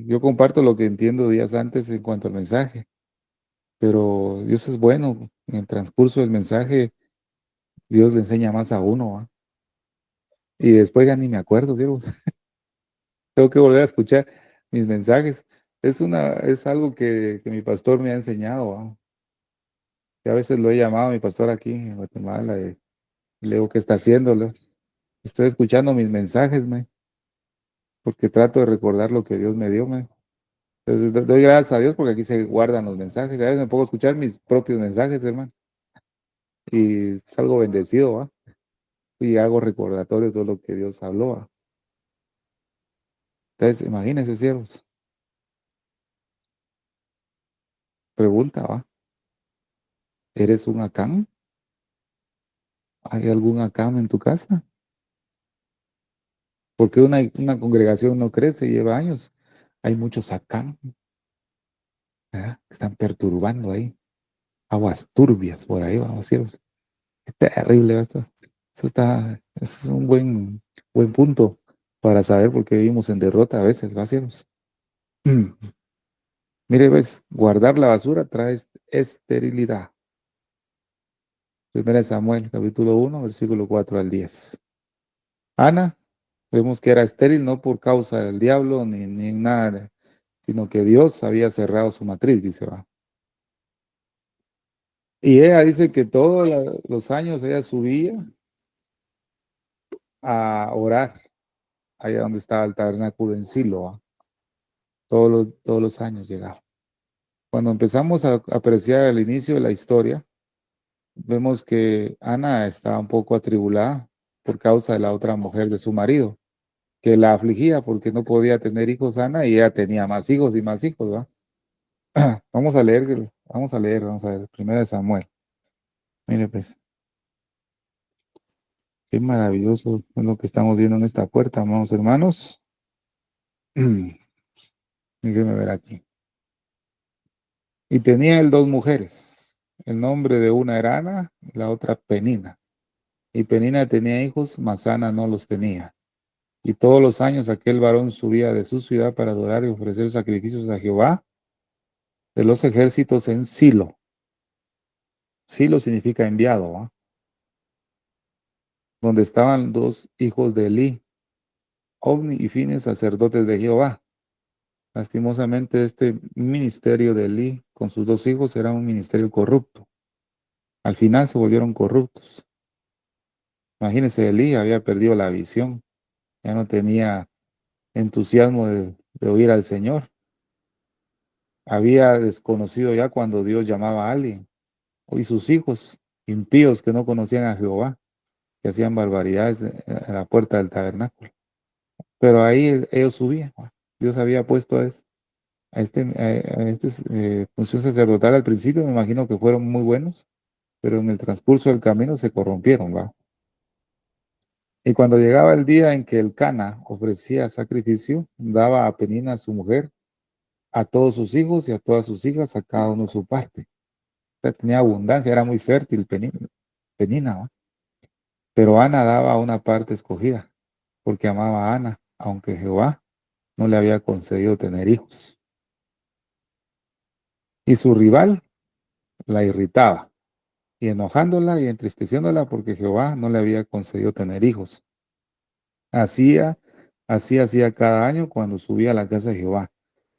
Speaker 2: Yo comparto lo que entiendo días antes en cuanto al mensaje, pero Dios es bueno. En el transcurso del mensaje, Dios le enseña más a uno, ¿va? Y después ya ni me acuerdo, siervos. Tengo que volver a escuchar mis mensajes. Es algo que mi pastor me ha enseñado, ¿va? Y a veces lo he llamado a mi pastor aquí en Guatemala y le digo, ¿qué está haciéndolo? Estoy escuchando mis mensajes, porque trato de recordar lo que Dios me dio, Entonces, doy gracias a Dios porque aquí se guardan los mensajes. A veces me puedo escuchar mis propios mensajes, hermano, y salgo bendecido, ¿va? Y hago recordatorio de todo lo que Dios habló, ¿va? Entonces, imagínense, siervos, pregunta, ¿va? ¿Eres un acán? ¿Hay algún acán en tu casa? Porque una congregación no crece, lleva años. Hay muchos acán, ¿verdad? Que están perturbando ahí. Aguas turbias por ahí, vamos, cielos. Qué terrible esto. Eso es un buen punto para saber por qué vivimos en derrota a veces, va, cielos. Mire, ves, guardar la basura trae esterilidad. Primera de Samuel, capítulo 1, versículo 4 al 10. Ana, vemos que era estéril no por causa del diablo ni en nada, sino que Dios había cerrado su matriz, dice, va. Y ella dice que todos los años ella subía a orar allá donde estaba el tabernáculo en Silo, ¿va? Todos los años llegaba. Cuando empezamos a apreciar el inicio de la historia, vemos que Ana estaba un poco atribulada por causa de la otra mujer de su marido, que la afligía porque no podía tener hijos Ana y ella tenía más hijos y más hijos, ¿va? Vamos a ver, primera de Samuel. Mire, pues, qué maravilloso es lo que estamos viendo en esta puerta, amados hermanos. Déjenme ver aquí. Y tenía él dos mujeres. El nombre de una era Ana y la otra Penina. Y Penina tenía hijos, mas Ana no los tenía. Y todos los años aquel varón subía de su ciudad para adorar y ofrecer sacrificios a Jehová de los ejércitos en Silo. Silo significa enviado, ¿va? Donde estaban dos hijos de Elí, Ovni y Fines, sacerdotes de Jehová. Lastimosamente, este ministerio de Elí con sus dos hijos era un ministerio corrupto. Al final se volvieron corruptos. Imagínense, Elí había perdido la visión, ya no tenía entusiasmo de oír al Señor. Había desconocido ya cuando Dios llamaba a alguien. Y sus hijos, impíos que no conocían a Jehová, que hacían barbaridades a la puerta del tabernáculo. Pero ahí ellos subían. Dios había puesto a este función sacerdotal al principio, me imagino que fueron muy buenos, pero en el transcurso del camino se corrompieron, ¿va? Y cuando llegaba el día en que el Cana ofrecía sacrificio, daba a Penina, su mujer, a todos sus hijos y a todas sus hijas, a cada uno su parte. O sea, tenía abundancia, era muy fértil Penina, ¿va? Pero Ana daba una parte escogida, porque amaba a Ana, aunque Jehová no le había concedido tener hijos. Y su rival la irritaba, y enojándola y entristeciéndola porque Jehová no le había concedido tener hijos. Hacía, así hacía cada año cuando subía a la casa de Jehová.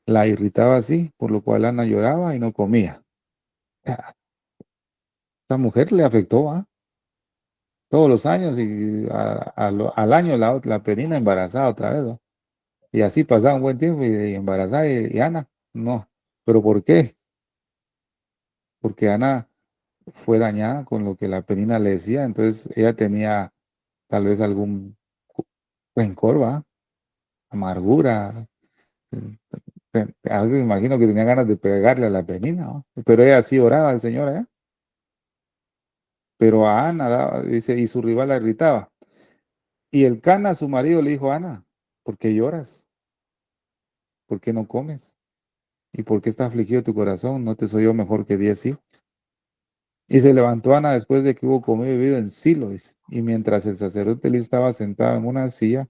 Speaker 2: La irritaba así, por lo cual Ana lloraba y no comía. Ah, esta mujer le afectó, ¿ah? Todos los años y al año la Penina embarazada otra vez, ¿va? Y así pasaba un buen tiempo y embarazada y Ana, no. ¿Pero por qué? Porque Ana fue dañada con lo que la Penina le decía, entonces ella tenía tal vez algún rencor, ¿va? Amargura. A veces me imagino que tenía ganas de pegarle a la Penina, ¿va? Pero ella sí oraba al Señor, ¿eh? Pero a Ana, dice, y su rival la irritaba. Y el Cana, su marido, le dijo, Ana, ¿por qué lloras? ¿Por qué no comes? ¿Y por qué está afligido tu corazón? ¿No te soy yo mejor que 10 hijos? Y se levantó Ana después de que hubo comido y bebido en Silo, dice, y mientras el sacerdote Elí estaba sentado en una silla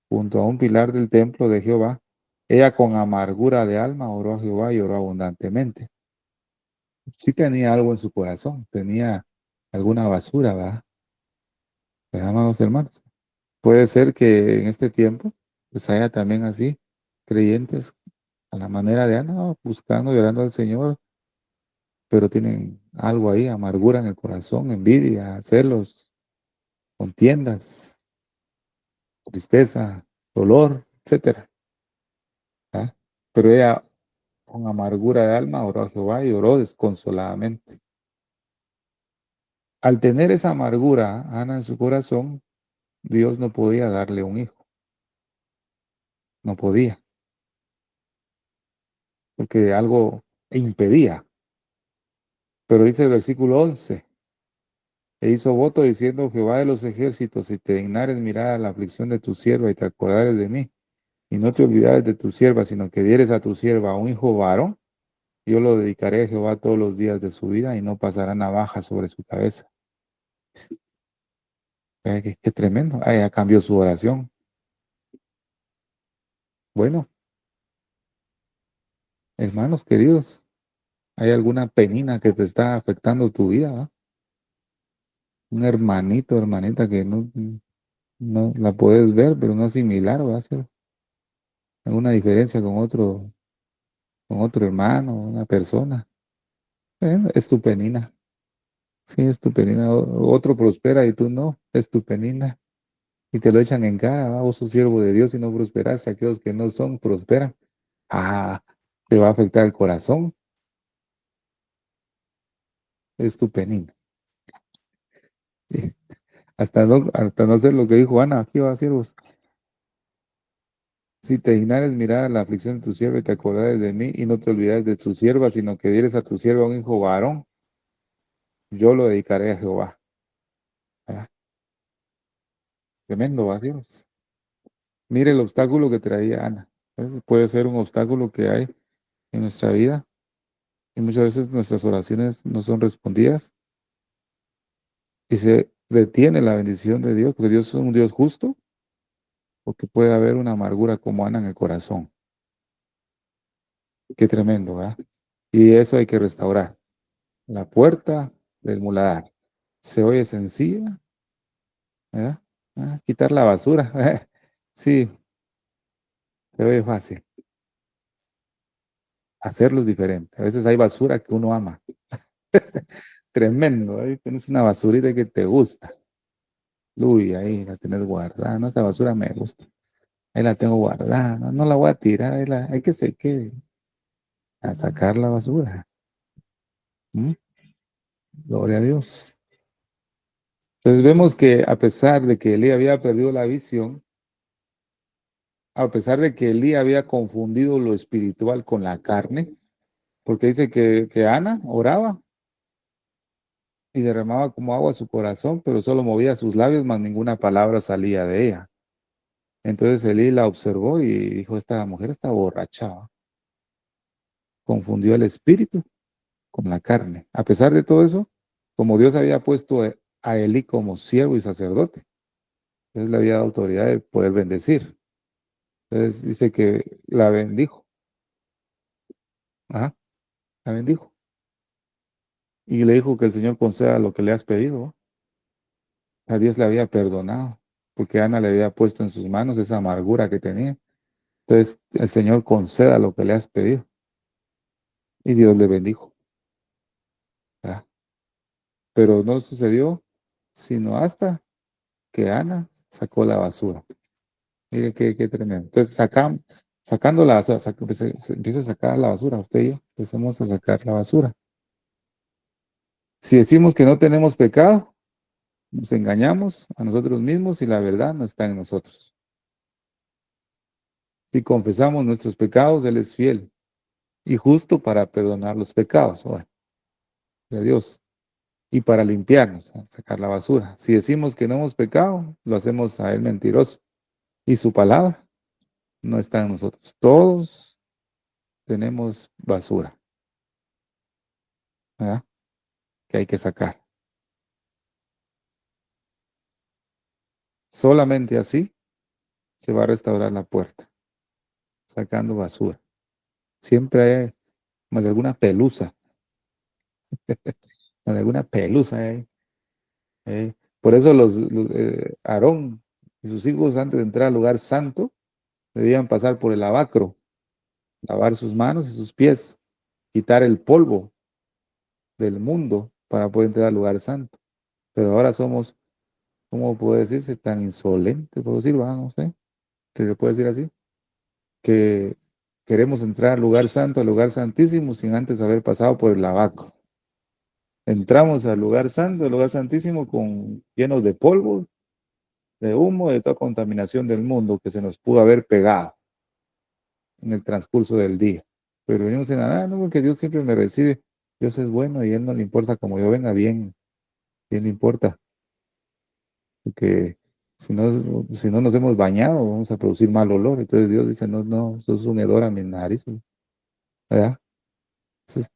Speaker 2: junto a un pilar del templo de Jehová, ella con amargura de alma oró a Jehová y oró abundantemente. Sí tenía algo en su corazón, tenía alguna basura, ¿verdad? Amados hermanos. Puede ser que en este tiempo, pues haya también así creyentes a la manera de Ana, buscando, llorando al Señor, pero tienen algo ahí, amargura en el corazón, envidia, celos, contiendas, tristeza, dolor, etcétera. ¿Ah? Pero ella, con amargura de alma, oró a Jehová y oró desconsoladamente. Al tener esa amargura, Ana, en su corazón, Dios no podía darle un hijo, no podía, porque algo impedía. Pero dice el versículo 11, e hizo voto diciendo, Jehová de los ejércitos, si te dignares mirar a la aflicción de tu sierva y te acordares de mí, y no te olvidares de tu sierva, sino que dieres a tu sierva un hijo varón, yo lo dedicaré a Jehová todos los días de su vida y no pasará navaja sobre su cabeza. Qué tremendo. Ah, ya cambió su oración. Bueno, hermanos queridos, ¿hay alguna penina que te está afectando tu vida? ¿Va? Un hermanito, hermanita que no la puedes ver, pero no asimilar, va a ser alguna diferencia con otro hermano, una persona. Bueno, es tu penina. Sí, es tu penina. Otro prospera y tú no, es tu penina. Y te lo echan en cara, ¿va? Vos sos siervo de Dios y no prosperas, aquellos que no son prosperan. Ah, te va a afectar el corazón, es tu penina. Sí. Hasta no ser lo que dijo Ana, aquí va, siervos. Si te dignares mirar la aflicción de tu sierva y te acordares de mí y no te olvides de tu sierva, sino que dieres a tu sierva un hijo varón, yo lo dedicaré a Jehová. Ah, tremendo, ¿va, siervos? Mire el obstáculo que traía Ana. Ese puede ser un obstáculo que hay en nuestra vida y muchas veces nuestras oraciones no son respondidas y se detiene la bendición de Dios, porque Dios es un Dios justo, porque puede haber una amargura como Ana en el corazón. Qué tremendo, ¿verdad? Y eso hay que restaurar. La puerta del muladar. Se oye sencilla, ¿verdad? Quitar la basura. Sí, se oye fácil. Hacerlo es diferente. A veces hay basura que uno ama. Tremendo. Ahí tienes una basurita que te gusta. Uy, ahí la tienes guardada. No, esta basura me gusta. Ahí la tengo guardada. No, no la voy a tirar. Hay que se quede a sacar la basura. ¿Mm? Gloria a Dios. Entonces vemos que a pesar de que Elí había perdido la visión, a pesar de que Elí había confundido lo espiritual con la carne, porque dice que Ana oraba y derramaba como agua su corazón, pero solo movía sus labios, mas ninguna palabra salía de ella. Entonces Elí la observó y dijo, esta mujer está borracha, ¿va? Confundió el espíritu con la carne. A pesar de todo eso, como Dios había puesto a Elí como siervo y sacerdote, entonces le había dado autoridad de poder bendecir. Entonces dice que la bendijo. Ajá, la bendijo. Y le dijo que el Señor conceda lo que le has pedido, ¿va? A Dios le había perdonado, porque Ana le había puesto en sus manos esa amargura que tenía. Entonces el Señor conceda lo que le has pedido. Y Dios le bendijo, ¿verdad? Pero no sucedió sino hasta que Ana sacó la basura. Mire qué tremendo. Entonces sacando la basura, se empieza a sacar la basura, usted y yo empezamos a sacar la basura. Si decimos que no tenemos pecado, nos engañamos a nosotros mismos y la verdad no está en nosotros. Si confesamos nuestros pecados, Él es fiel y justo para perdonar los pecados, bueno, de Dios, y para limpiarnos, sacar la basura. Si decimos que no hemos pecado, lo hacemos a Él mentiroso y su palabra no está en nosotros. Todos tenemos basura, ¿verdad? Que hay que sacar. Solamente así se va a restaurar la puerta, sacando basura. Siempre hay más de alguna pelusa, más de alguna pelusa hay. Por eso Aarón y sus hijos antes de entrar al lugar santo debían pasar por el lavacro, lavar sus manos y sus pies, quitar el polvo del mundo para poder entrar al lugar santo. Pero ahora somos, ¿cómo puede decirse? Tan insolentes, puedo decir, no sé, que se puede decir así, que queremos entrar al lugar santo, al lugar santísimo, sin antes haber pasado por el lavacro. Entramos al lugar santo, al lugar santísimo, llenos de polvo, de humo, de toda contaminación del mundo que se nos pudo haber pegado en el transcurso del día. Pero venimos en no, porque Dios siempre me recibe. Dios es bueno y Él no le importa como yo venga, bien le importa. Porque si no nos hemos bañado, vamos a producir mal olor. Entonces Dios dice, no, no, eso es un hedor a mis narices, ¿verdad? Entonces,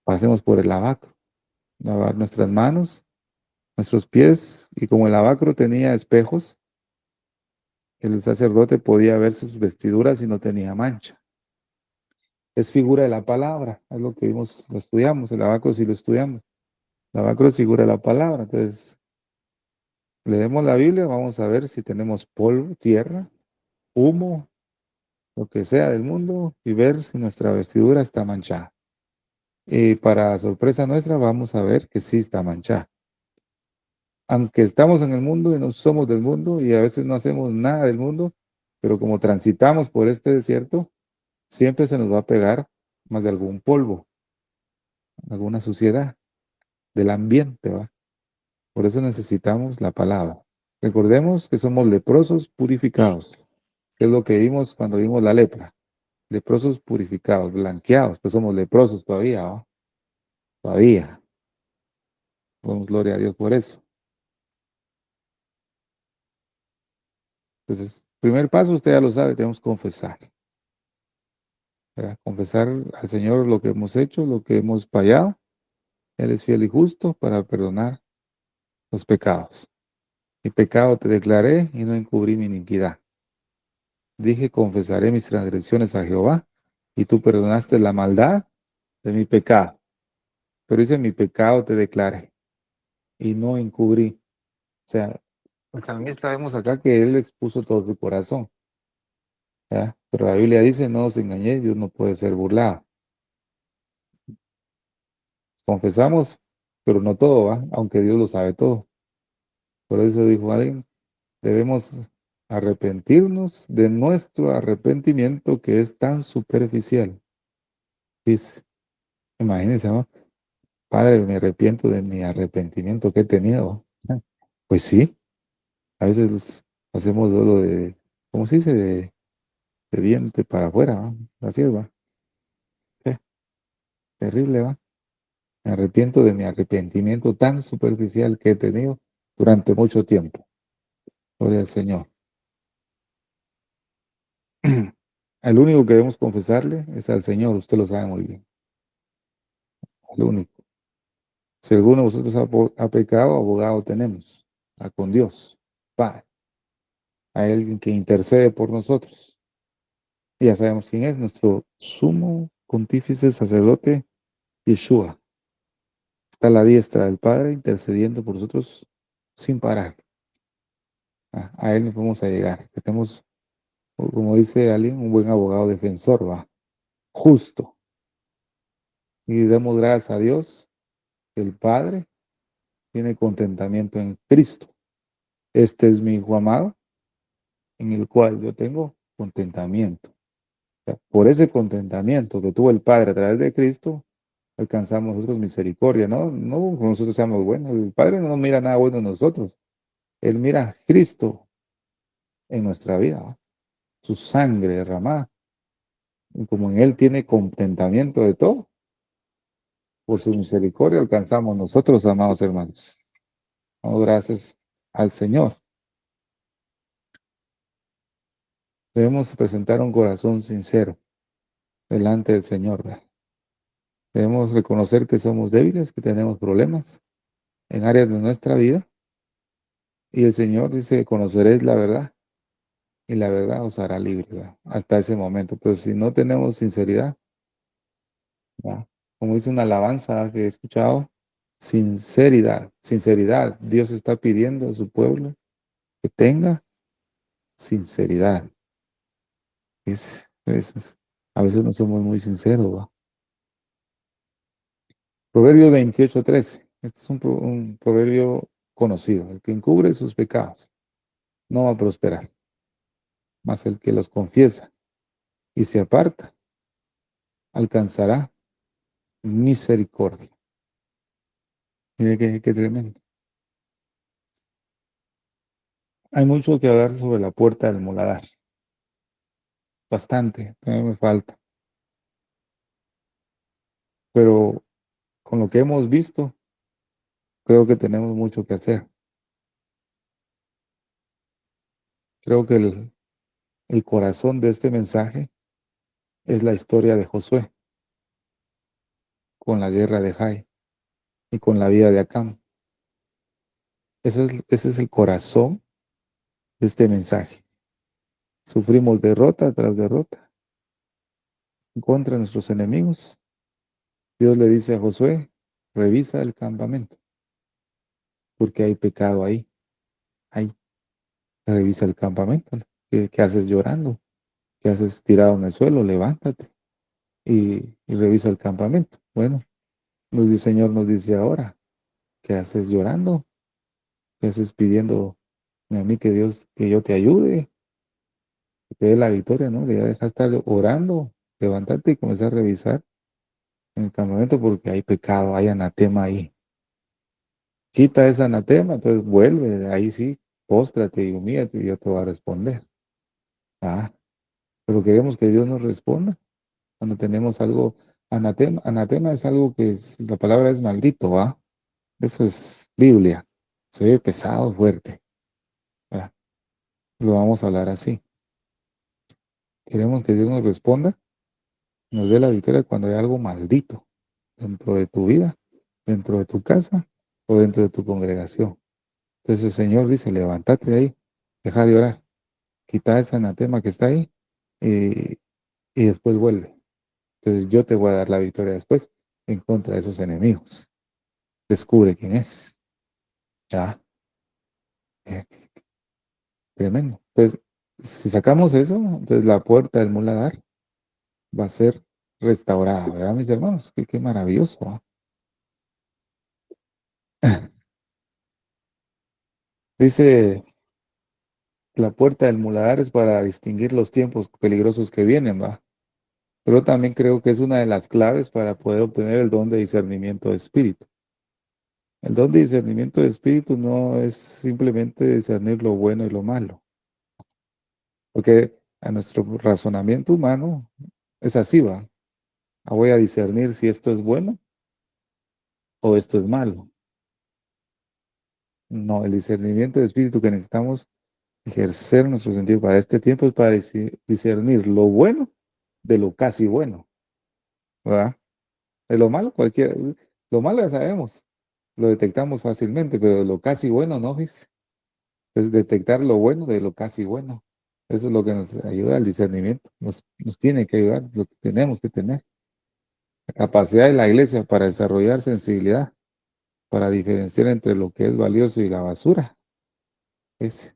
Speaker 2: pasemos por el lavacro, lavar nuestras manos, nuestros pies, y como el lavacro tenía espejos, el sacerdote podía ver sus vestiduras y no tenía mancha. Es figura de la palabra, es lo que vimos, lo estudiamos, el lavacro sí lo estudiamos. El lavacro es figura de la palabra, entonces leemos la Biblia, vamos a ver si tenemos polvo, tierra, humo, lo que sea del mundo, y ver si nuestra vestidura está manchada. Y para sorpresa nuestra, vamos a ver que sí está manchada. Aunque estamos en el mundo y no somos del mundo y a veces no hacemos nada del mundo, pero como transitamos por este desierto, siempre se nos va a pegar más de algún polvo, alguna suciedad del ambiente, ¿va? Por eso necesitamos la palabra. Recordemos que somos leprosos purificados, que es lo que vimos cuando vimos la lepra. Leprosos purificados, blanqueados, pues somos leprosos todavía, ¿va? Todavía. Damos gloria a Dios por eso. Entonces, primer paso, usted ya lo sabe, tenemos que confesar, ¿verdad? Confesar al Señor lo que hemos hecho, lo que hemos fallado. Él es fiel y justo para perdonar los pecados. Mi pecado te declaré y no encubrí mi iniquidad. Dije, confesaré mis transgresiones a Jehová, y tú perdonaste la maldad de mi pecado. Pero dice, mi pecado te declaré y no encubrí. O sea, el salmista vemos acá que él expuso todo su corazón, ¿verdad? Pero la Biblia dice, no os engañéis, Dios no puede ser burlado. Confesamos, pero no todo, ¿va? Aunque Dios lo sabe todo. Por eso dijo alguien, debemos arrepentirnos de nuestro arrepentimiento que es tan superficial. Dice, imagínense, ¿no? Padre, me arrepiento de mi arrepentimiento que he tenido. Pues sí, a veces hacemos lo de, ¿cómo se dice? De diente para afuera, ¿va? Así es, va. Terrible, va. Me arrepiento de mi arrepentimiento tan superficial que he tenido durante mucho tiempo. Gloria al Señor. Al único que debemos confesarle es al Señor, usted lo sabe muy bien. Al único. Si alguno de vosotros ha pecado, abogado tenemos, con Dios, Padre, a Él que intercede por nosotros. Y ya sabemos quién es, nuestro sumo pontífice sacerdote, Yeshua. Está a la diestra del Padre intercediendo por nosotros sin parar. A Él nos vamos a llegar. Tenemos, como dice alguien, un buen abogado defensor, va, justo. Y damos gracias a Dios, que el Padre tiene contentamiento en Cristo. Este es mi Hijo amado, en el cual yo tengo contentamiento. O sea, por ese contentamiento que tuvo el Padre a través de Cristo, alcanzamos nosotros misericordia, ¿no? No que nosotros seamos buenos. El Padre no mira nada bueno en nosotros. Él mira a Cristo en nuestra vida, ¿va? Su sangre derramada. Y como en Él tiene contentamiento de todo, por su misericordia alcanzamos nosotros, amados hermanos. Damos gracias al Señor. Debemos presentar un corazón sincero delante del Señor, ¿verdad? Debemos reconocer que somos débiles, que tenemos problemas en áreas de nuestra vida. Y el Señor dice, conoceréis la verdad y la verdad os hará libre, ¿verdad? Hasta ese momento. Pero si no tenemos sinceridad, ¿verdad? Como dice una alabanza que he escuchado, sinceridad, sinceridad. Dios está pidiendo a su pueblo que tenga sinceridad. A veces no somos muy sinceros, ¿va? Proverbio 28:13. Este es un proverbio conocido. El que encubre sus pecados no va a prosperar, mas el que los confiesa y se aparta alcanzará misericordia. Mire qué tremendo. Hay mucho que hablar sobre la puerta del muladar. Bastante, todavía me falta. Pero con lo que hemos visto, creo que tenemos mucho que hacer. Creo que el corazón de este mensaje es la historia de Josué con la guerra de Jai y con la vida de Acán. Ese es el corazón de este mensaje. Sufrimos derrota tras derrota contra nuestros enemigos. Dios le dice a Josué, revisa el campamento, porque hay pecado ahí. Ahí, revisa el campamento. ¿Qué haces llorando? ¿Qué haces tirado en el suelo? Levántate y revisa el campamento. Bueno, el Señor nos dice ahora, ¿qué haces llorando? ¿Qué haces pidiendo a mí que Dios, que yo te ayude, que te dé la victoria, ¿no? Que ya deja de estar orando, levántate y comenzar a revisar en el campamento porque hay pecado, hay anatema ahí. Quita ese anatema, entonces vuelve, ahí sí, póstrate y humíllate y yo te voy a responder. Ah, pero queremos que Dios nos responda cuando tenemos algo, anatema. Anatema es algo que la palabra es maldito, ¿va? Eso es Biblia. Se oye pesado, fuerte. ¿Va? Lo vamos a hablar así. Queremos que Dios nos responda, nos dé la victoria cuando hay algo maldito dentro de tu vida, dentro de tu casa o dentro de tu congregación. Entonces el Señor dice, levántate de ahí, deja de orar, quita ese anatema que está ahí y, y después vuelve. Entonces yo te voy a dar la victoria después en contra de esos enemigos. Descubre quién es. Ya, eh, tremendo. Entonces, si sacamos eso, entonces la puerta del muladar va a ser restaurada, ¿verdad, mis hermanos? Qué maravilloso, ¿ah? Dice, la puerta del muladar es para distinguir los tiempos peligrosos que vienen, ¿va? Pero también creo que es una de las claves para poder obtener el don de discernimiento de espíritu. El don de discernimiento de espíritu no es simplemente discernir lo bueno y lo malo, porque a nuestro razonamiento humano es así, ¿va? Voy a discernir si esto es bueno o esto es malo. No, el discernimiento de espíritu que necesitamos ejercer nuestro sentido para este tiempo es para discernir lo bueno de lo casi bueno, ¿verdad? De lo malo, lo malo ya sabemos, lo detectamos fácilmente, pero de lo casi bueno, ¿no? ¿Ves? Es detectar lo bueno de lo casi bueno. Eso es lo que nos ayuda al discernimiento, nos tiene que ayudar, lo que tenemos que tener. La capacidad de la iglesia para desarrollar sensibilidad, para diferenciar entre lo que es valioso y la basura. Es,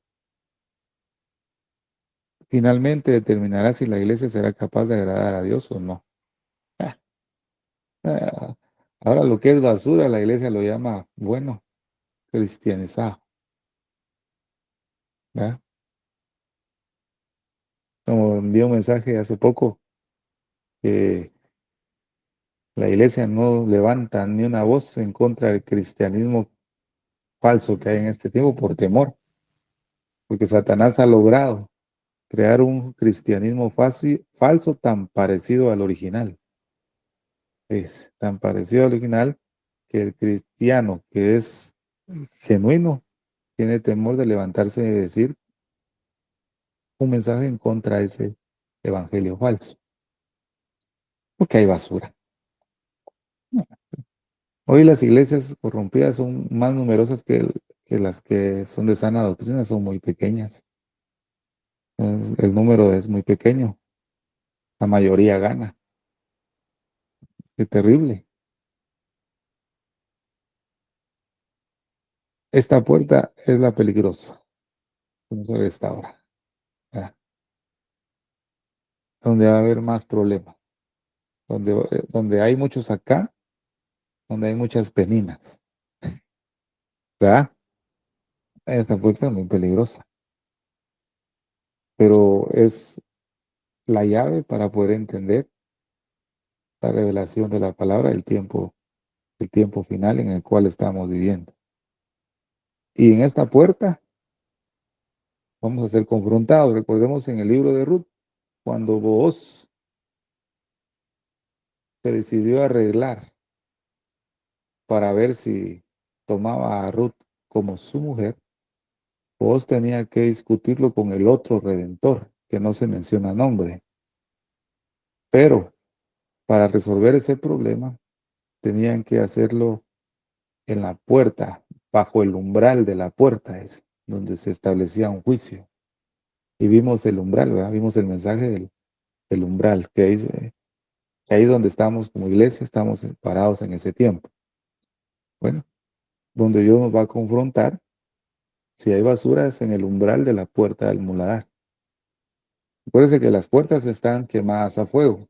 Speaker 2: finalmente determinará si la iglesia será capaz de agradar a Dios o no. Ah, ah, Ahora lo que es basura, la iglesia lo llama bueno, cristianizado. ¿Verdad? Como envié un mensaje hace poco, que la iglesia no levanta ni una voz en contra del cristianismo falso que hay en este tiempo por temor, porque Satanás ha logrado crear un cristianismo falso tan parecido al original. Es tan parecido al original que el cristiano que es genuino tiene temor de levantarse y decir un mensaje en contra de ese evangelio falso, porque hay basura. Hoy las iglesias corrompidas son más numerosas que las que son de sana doctrina, son muy pequeñas. El número es muy pequeño, la mayoría gana. Qué terrible. Esta puerta es la peligrosa, como se ve esta hora, ¿verdad? Donde va a haber más problemas, donde hay muchos acá, donde hay muchas peninas, ¿verdad? Esta puerta es muy peligrosa, pero es la llave para poder entender la revelación de la palabra, el tiempo final en el cual estamos viviendo. Y en esta puerta vamos a ser confrontados. Recordemos en el libro de Ruth, cuando Booz se decidió arreglar para ver si tomaba a Ruth como su mujer, Booz tenía que discutirlo con el otro redentor, que no se menciona nombre. Pero para resolver ese problema, tenían que hacerlo en la puerta, bajo el umbral de la puerta, es donde se establecía un juicio. Y vimos el umbral, ¿verdad? Vimos el mensaje del umbral, que ahí es donde estamos como iglesia, estamos parados en ese tiempo. Bueno, donde Dios nos va a confrontar, si hay basura es en el umbral de la puerta del muladar. Acuérdense que las puertas están quemadas a fuego,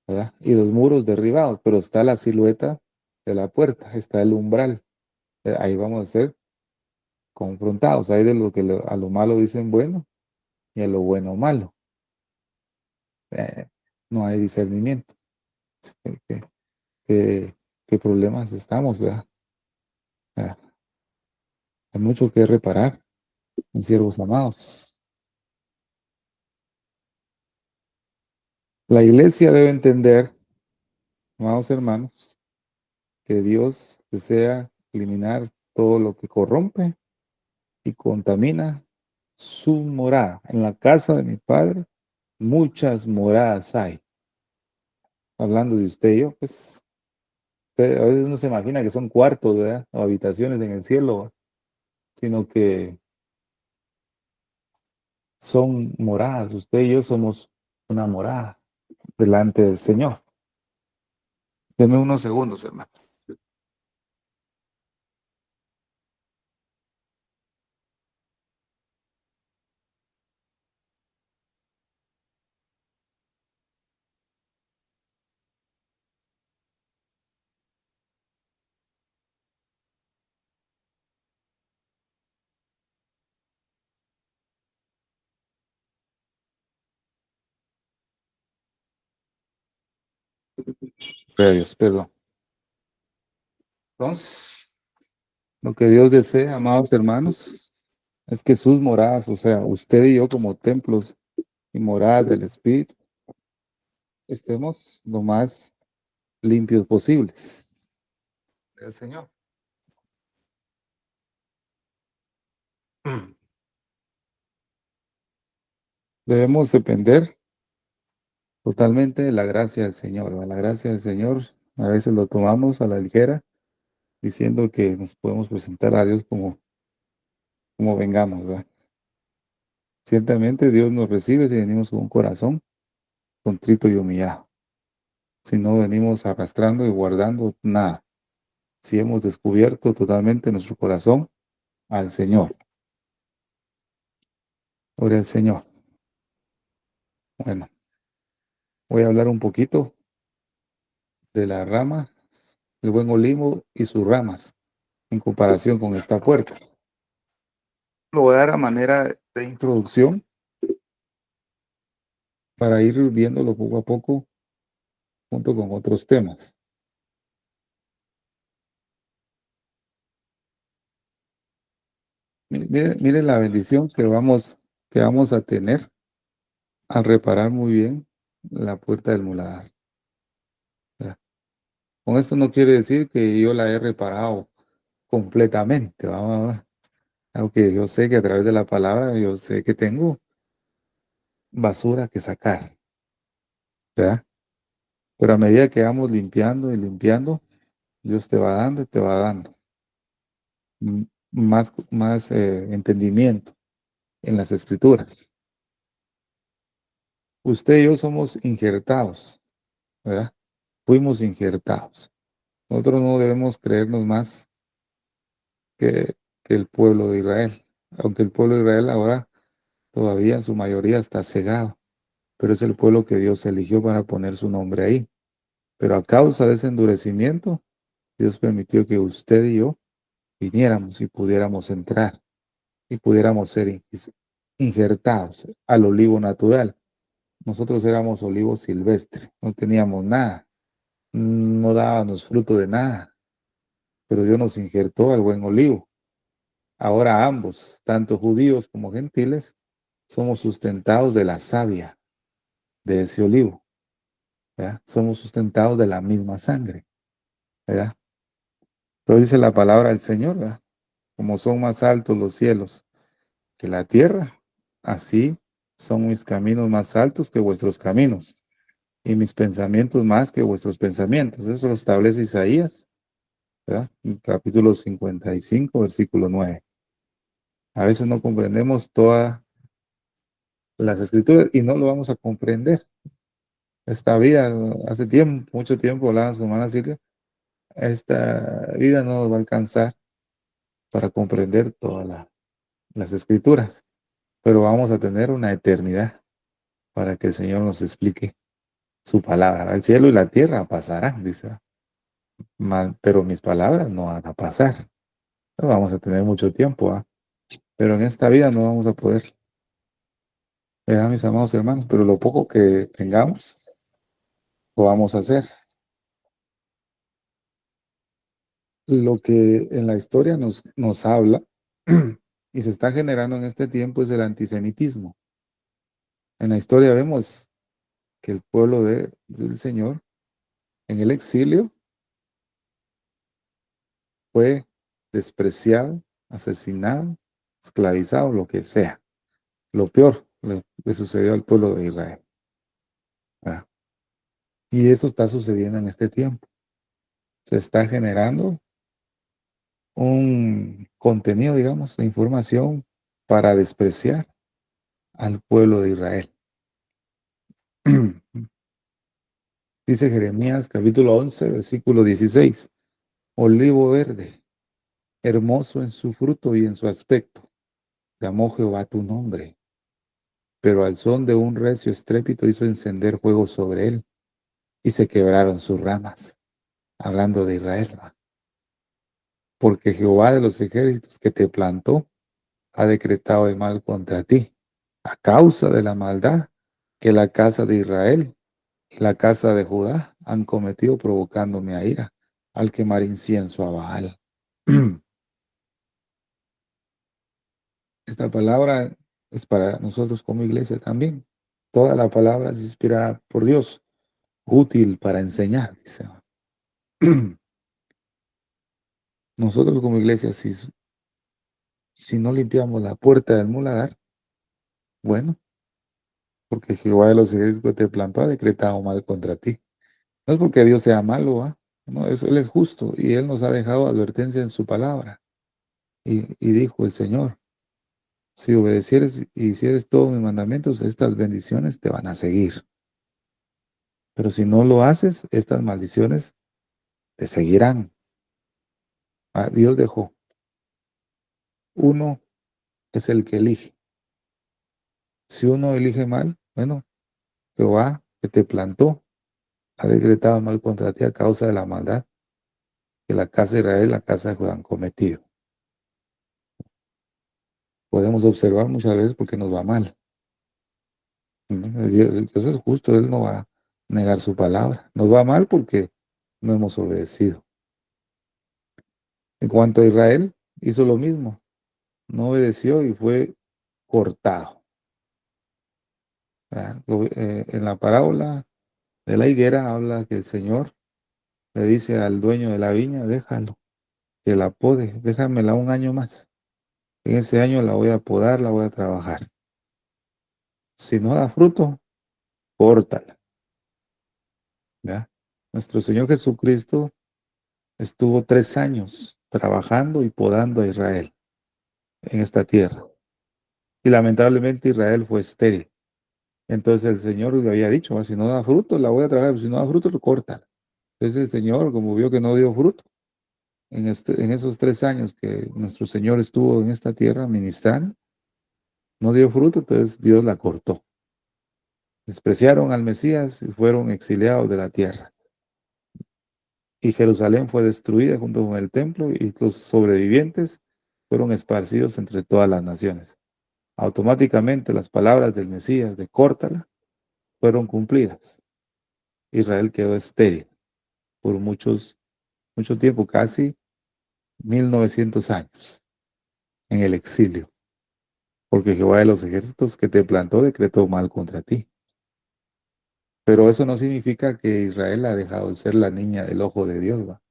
Speaker 2: ¿verdad? Y los muros derribados, pero está la silueta de la puerta, está el umbral. Ahí vamos a ser confrontados. Ahí de lo que a lo malo dicen bueno y a lo bueno malo. Eh, no hay discernimiento. ¿Qué, qué, qué problemas estamos, ¿verdad? Ah, hay mucho que reparar en siervos amados. La iglesia debe entender, amados hermanos, que Dios desea eliminar todo lo que corrompe y contamina su morada. En la casa de mi Padre muchas moradas hay. Hablando de usted y yo, pues a veces uno se imagina que son cuartos, ¿verdad? O habitaciones en el cielo, sino que son moradas. Usted y yo somos una morada delante del Señor. Deme unos segundos, hermano. Dios, perdón. Entonces, lo que Dios desea, amados hermanos, es que sus moradas, o sea, usted y yo como templos y moradas del Espíritu, estemos lo más limpios posibles. El Señor. Debemos depender totalmente de la gracia del Señor, ¿verdad? La gracia del Señor a veces lo tomamos a la ligera, diciendo que nos podemos presentar a Dios como vengamos, ¿verdad? Ciertamente Dios nos recibe si venimos con un corazón contrito y humillado. Si no venimos arrastrando y guardando nada. Si hemos descubierto totalmente nuestro corazón al Señor. Gloria al Señor. Bueno, voy a hablar un poquito de la rama, el buen olivo y sus ramas, en comparación con esta puerta. Lo voy a dar a manera de introducción para ir viéndolo poco a poco junto con otros temas. Mire la bendición que vamos a tener al reparar muy bien la puerta del muladar. ¿Verdad? Con esto no quiere decir que yo la he reparado completamente, vamos, aunque yo sé que a través de la palabra yo sé que tengo basura que sacar, ¿verdad? Pero a medida que vamos limpiando y limpiando, Dios te va dando y te va dando más entendimiento en las escrituras. Usted y yo somos injertados, ¿verdad? Fuimos injertados. Nosotros no debemos creernos más que, que el pueblo de Israel, aunque el pueblo de Israel ahora todavía en su mayoría está cegado, pero es el pueblo que Dios eligió para poner su nombre ahí. Pero a causa de ese endurecimiento, Dios permitió que usted y yo viniéramos y pudiéramos entrar y pudiéramos ser injertados al olivo natural. Nosotros éramos olivo silvestre, no teníamos nada, no dábamos fruto de nada, pero Dios nos injertó al buen olivo. Ahora ambos, tanto judíos como gentiles, somos sustentados de la savia de ese olivo, ¿verdad? Somos sustentados de la misma sangre, ¿verdad? Pero dice la palabra del Señor, ¿verdad? Como son más altos los cielos que la tierra, así son mis caminos más altos que vuestros caminos, y mis pensamientos más que vuestros pensamientos. Eso lo establece Isaías, ¿verdad? En capítulo 55, versículo 9. A veces no comprendemos todas las escrituras y no lo vamos a comprender. Esta vida, hace tiempo, mucho tiempo hablábamos con hermana Silvia, esta vida no nos va a alcanzar para comprender todas las escrituras, pero vamos a tener una eternidad para que el Señor nos explique su palabra. El cielo y la tierra pasarán, dice, pero mis palabras no van a pasar. No vamos a tener mucho tiempo, ¿ah? Pero en esta vida no vamos a poder, ¿verdad, mis amados hermanos? Pero lo poco que tengamos, lo vamos a hacer. Lo que en la historia nos habla y se está generando en este tiempo es el antisemitismo. En la historia vemos que el pueblo del Señor en el exilio fue despreciado, asesinado, esclavizado, lo que sea. Lo peor le sucedió al pueblo de Israel. ¿Verdad? Y eso está sucediendo en este tiempo. Se está generando un contenido, digamos, de información para despreciar al pueblo de Israel. Dice Jeremías capítulo 11, versículo 16. Olivo verde, hermoso en su fruto y en su aspecto. Llamó Jehová tu nombre, pero al son de un recio estrépito hizo encender fuego sobre él y se quebraron sus ramas. Hablando de Israel, ¿va? Porque Jehová de los ejércitos que te plantó ha decretado el mal contra ti, a causa de la maldad que la casa de Israel y la casa de Judá han cometido provocándome a ira al quemar incienso a Baal. Esta palabra es para nosotros como iglesia también. Toda la palabra es inspirada por Dios, útil para enseñar, dice. nosotros como iglesia, si no limpiamos la puerta del muladar, bueno, porque Jehová de los ejércitos que te plantó ha decretado mal contra ti. No es porque Dios sea malo, ¿ah? No, Él es justo y Él nos ha dejado advertencia en su palabra. Y dijo el Señor, si obedecieres y hicieres todos mis mandamientos, estas bendiciones te van a seguir. Pero si no lo haces, estas maldiciones te seguirán. Dios dejó. Uno es el que elige. Si uno elige mal, bueno, Jehová que te plantó ha decretado mal contra ti a causa de la maldad que la casa de Israel y la casa de Judá han cometido. Podemos observar muchas veces porque nos va mal. ¿No? Dios es justo, Él no va a negar su palabra. Nos va mal porque no hemos obedecido. En cuanto a Israel, hizo lo mismo. No obedeció y fue cortado. ¿Verdad? En la parábola de la higuera habla que el Señor le dice al dueño de la viña, déjalo, que la pode, déjamela un año más. En ese año la voy a podar, la voy a trabajar. Si no da fruto, córtala. ¿Ya? Nuestro Señor Jesucristo estuvo 3 años trabajando y podando a Israel en esta tierra. Y lamentablemente Israel fue estéril. Entonces el Señor le había dicho, si no da fruto, la voy a trabajar, si no da fruto, córtala. Entonces el Señor, como vio que no dio fruto, en esos 3 años que nuestro Señor estuvo en esta tierra ministrando, no dio fruto, entonces Dios la cortó. Despreciaron al Mesías y fueron exiliados de la tierra. Y Jerusalén fue destruida junto con el templo y los sobrevivientes fueron esparcidos entre todas las naciones. Automáticamente las palabras del Mesías de córtala fueron cumplidas. Israel quedó estéril por mucho tiempo, casi 1900 años en el exilio, porque Jehová de los ejércitos que te plantó decretó mal contra ti. Pero eso no significa que Israel ha dejado de ser la niña del ojo de Dios, ¿va?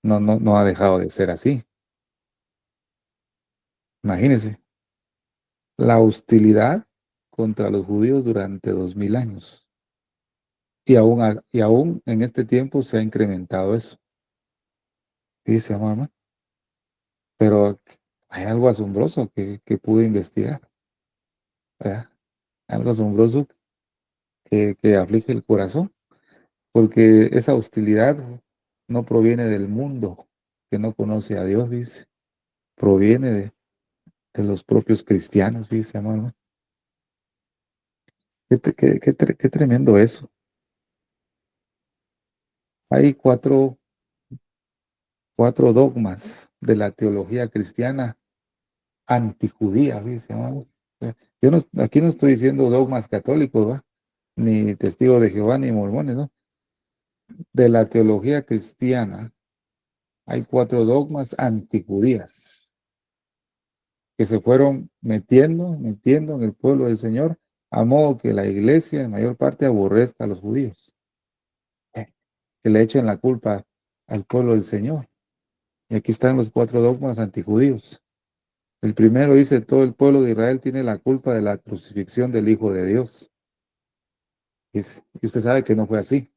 Speaker 2: No, no, no ha dejado de ser así. Imagínense, la hostilidad contra los judíos durante 2000 años. Y aún en este tiempo se ha incrementado eso. Dice, mamá, pero hay algo asombroso que pude investigar, ¿verdad? Algo asombroso que aflige el corazón, porque esa hostilidad no proviene del mundo que no conoce a Dios, dice, proviene de los propios cristianos, dice, hermano. Qué tremendo eso. Hay cuatro dogmas de la teología cristiana antijudía, dice, hermano. Yo no, aquí no estoy diciendo dogmas católicos, ¿va? Ni testigos de Jehová, ni mormones, ¿no? De la teología cristiana hay 4 dogmas antijudías que se fueron metiendo en el pueblo del Señor, a modo que la iglesia en mayor parte aborrezca a los judíos, que le echen la culpa al pueblo del Señor. Y aquí están los 4 dogmas antijudíos. El primero dice, todo el pueblo de Israel tiene la culpa de la crucifixión del Hijo de Dios. Y usted sabe que no fue así.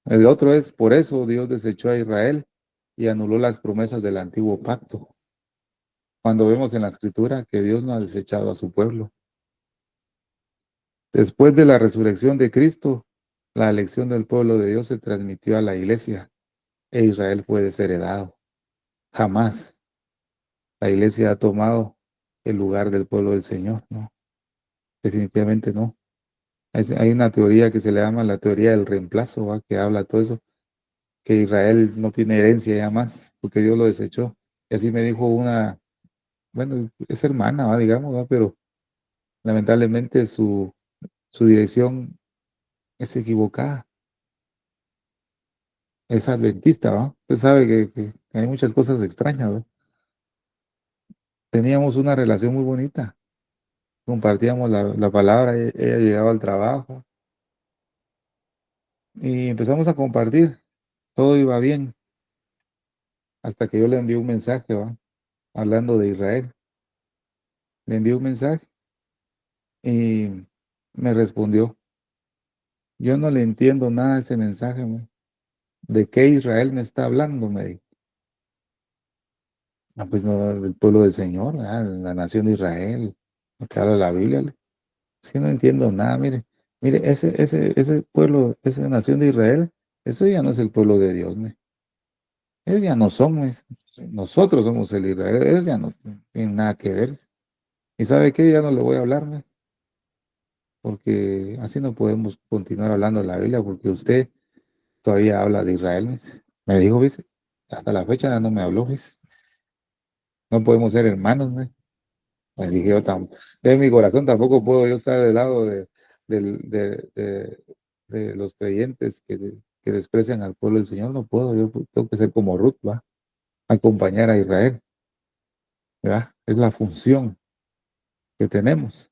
Speaker 2: El otro es, por eso Dios desechó a Israel y anuló las promesas del antiguo pacto. Cuando vemos en la escritura que Dios no ha desechado a su pueblo. Después de la resurrección de Cristo, la elección del pueblo de Dios se transmitió a la iglesia e Israel fue desheredado. Jamás la iglesia ha tomado el lugar del pueblo del Señor, ¿no? Definitivamente no. Hay una teoría que se le llama la teoría del reemplazo, ¿va? Que habla todo eso, que Israel no tiene herencia ya más, porque Dios lo desechó. Y así me dijo una, bueno, es hermana, ¿va? Digamos, ¿va? Pero lamentablemente su dirección es equivocada. Es adventista, ¿va? Usted sabe que hay muchas cosas extrañas, ¿va? Teníamos una relación muy bonita, compartíamos la palabra, ella llegaba al trabajo y empezamos a compartir, todo iba bien, hasta que yo le envié un mensaje, ¿va? Hablando de Israel. Le envié un mensaje y me respondió. Yo no le entiendo nada a ese mensaje, ¿no? ¿De qué Israel me está hablando? Me dijo. Ah, pues no, del pueblo del Señor, la nación de Israel, lo que habla la Biblia. Sí, no entiendo nada, mire. Mire, ese pueblo, esa nación de Israel, eso ya no es el pueblo de Dios, ¿me? Ellos ya no somos, nosotros somos el Israel, ellos ya no tienen nada que ver. ¿Y sabe qué? Ya no le voy a hablar, ¿me? Porque así no podemos continuar hablando de la Biblia, porque usted todavía habla de Israel, ¿ves? Me dijo, ¿ves? Hasta la fecha no me habló, ¿ves? No podemos ser hermanos, ¿me? Me dije yo, en mi corazón tampoco puedo yo estar del lado del- de, de- de los creyentes que desprecian al pueblo del Señor, no puedo, yo tengo que ser como Ruth, ¿va? Acompañar a Israel, ¿verdad? Es la función que tenemos.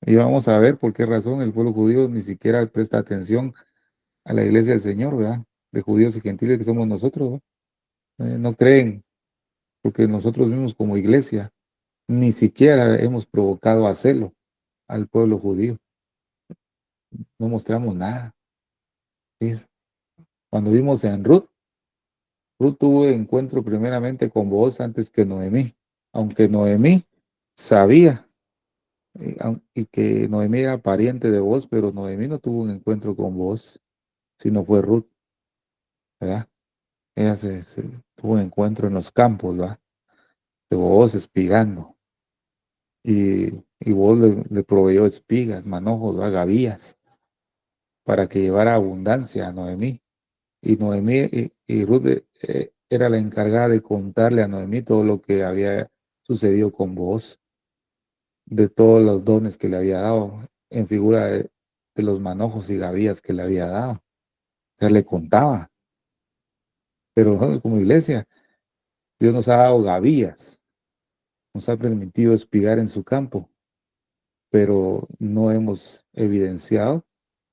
Speaker 2: Y vamos a ver por qué razón el pueblo judío ni siquiera presta atención a la iglesia del Señor, ¿verdad? De judíos y gentiles que somos nosotros, ¿verdad? No creen, porque nosotros mismos como iglesia ni siquiera hemos provocado a celo al pueblo judío, no mostramos nada. ¿Ves? Cuando vimos en Ruth, Ruth tuvo encuentro primeramente con Booz antes que Noemí, aunque Noemí sabía y que Noemí era pariente de Booz, pero Noemí no tuvo un encuentro con Booz, sino fue Ruth, ¿verdad? Ella tuvo un encuentro en los campos, ¿va? De Booz espigando, y Booz le proveyó espigas, manojos, ¿va? Gavillas, para que llevara abundancia a Noemí. Y Noemí y Ruth era la encargada de contarle a Noemí todo lo que había sucedido con vos, de todos los dones que le había dado, en figura de los manojos y gavillas que le había dado. O sea, le contaba. Pero nosotros como iglesia, Dios nos ha dado gavillas, nos ha permitido espigar en su campo, pero no hemos evidenciado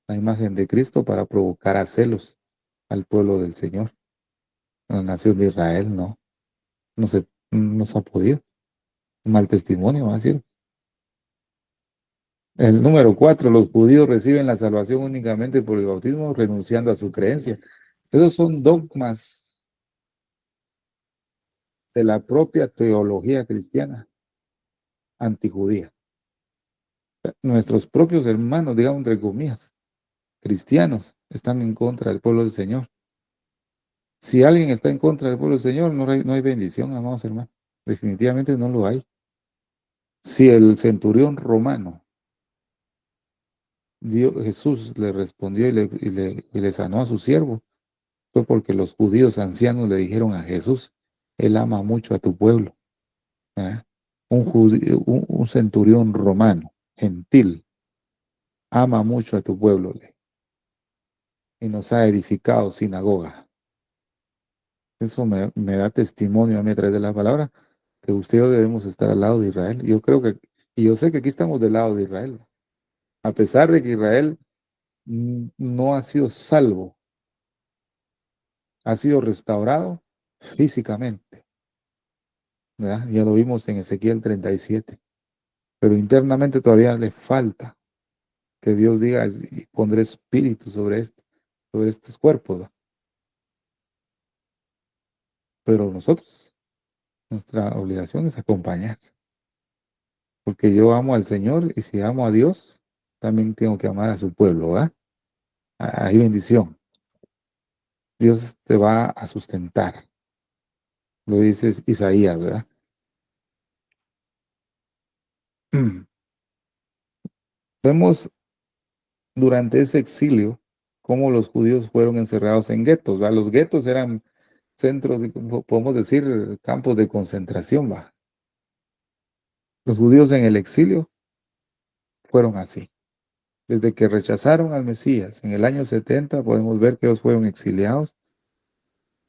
Speaker 2: la imagen de Cristo para provocar a celos al pueblo del Señor, a la nación de Israel, no, no se ha podido. Un mal testimonio, va a decir. El número 4, los judíos reciben la salvación únicamente por el bautismo, renunciando a su creencia. Esos son dogmas de la propia teología cristiana antijudía. Nuestros propios hermanos, digamos entre comillas, cristianos, están en contra del pueblo del Señor. Si alguien está en contra del pueblo del Señor, no hay bendición, amados hermanos. Definitivamente no lo hay. Si el centurión romano, Jesús le respondió y le sanó a su siervo, fue porque los judíos ancianos le dijeron a Jesús, Él ama mucho a tu pueblo. ¿Ah? Un centurión romano, gentil, ama mucho a tu pueblo y nos ha edificado sinagoga. Eso me da testimonio a mí a través de la palabra que usted y yo debemos estar al lado de Israel. Yo creo que, y yo sé que aquí estamos del lado de Israel, a pesar de que Israel no ha sido salvo, ha sido restaurado físicamente, ¿verdad? Ya lo vimos en Ezequiel 37, pero internamente todavía le falta que Dios diga, y pondré espíritu sobre esto, sobre estos cuerpos, ¿va? Pero nosotros, nuestra obligación es acompañar, porque yo amo al Señor y si amo a Dios, también tengo que amar a su pueblo, ¿va? Hay bendición. Dios te va a sustentar, lo dice Isaías, ¿verdad? Vemos durante ese exilio cómo los judíos fueron encerrados en guetos, ¿va? Los guetos eran centros, podemos decir, campos de concentración, ¿va? Los judíos en el exilio fueron así. Desde que rechazaron al Mesías en el año 70, podemos ver que ellos fueron exiliados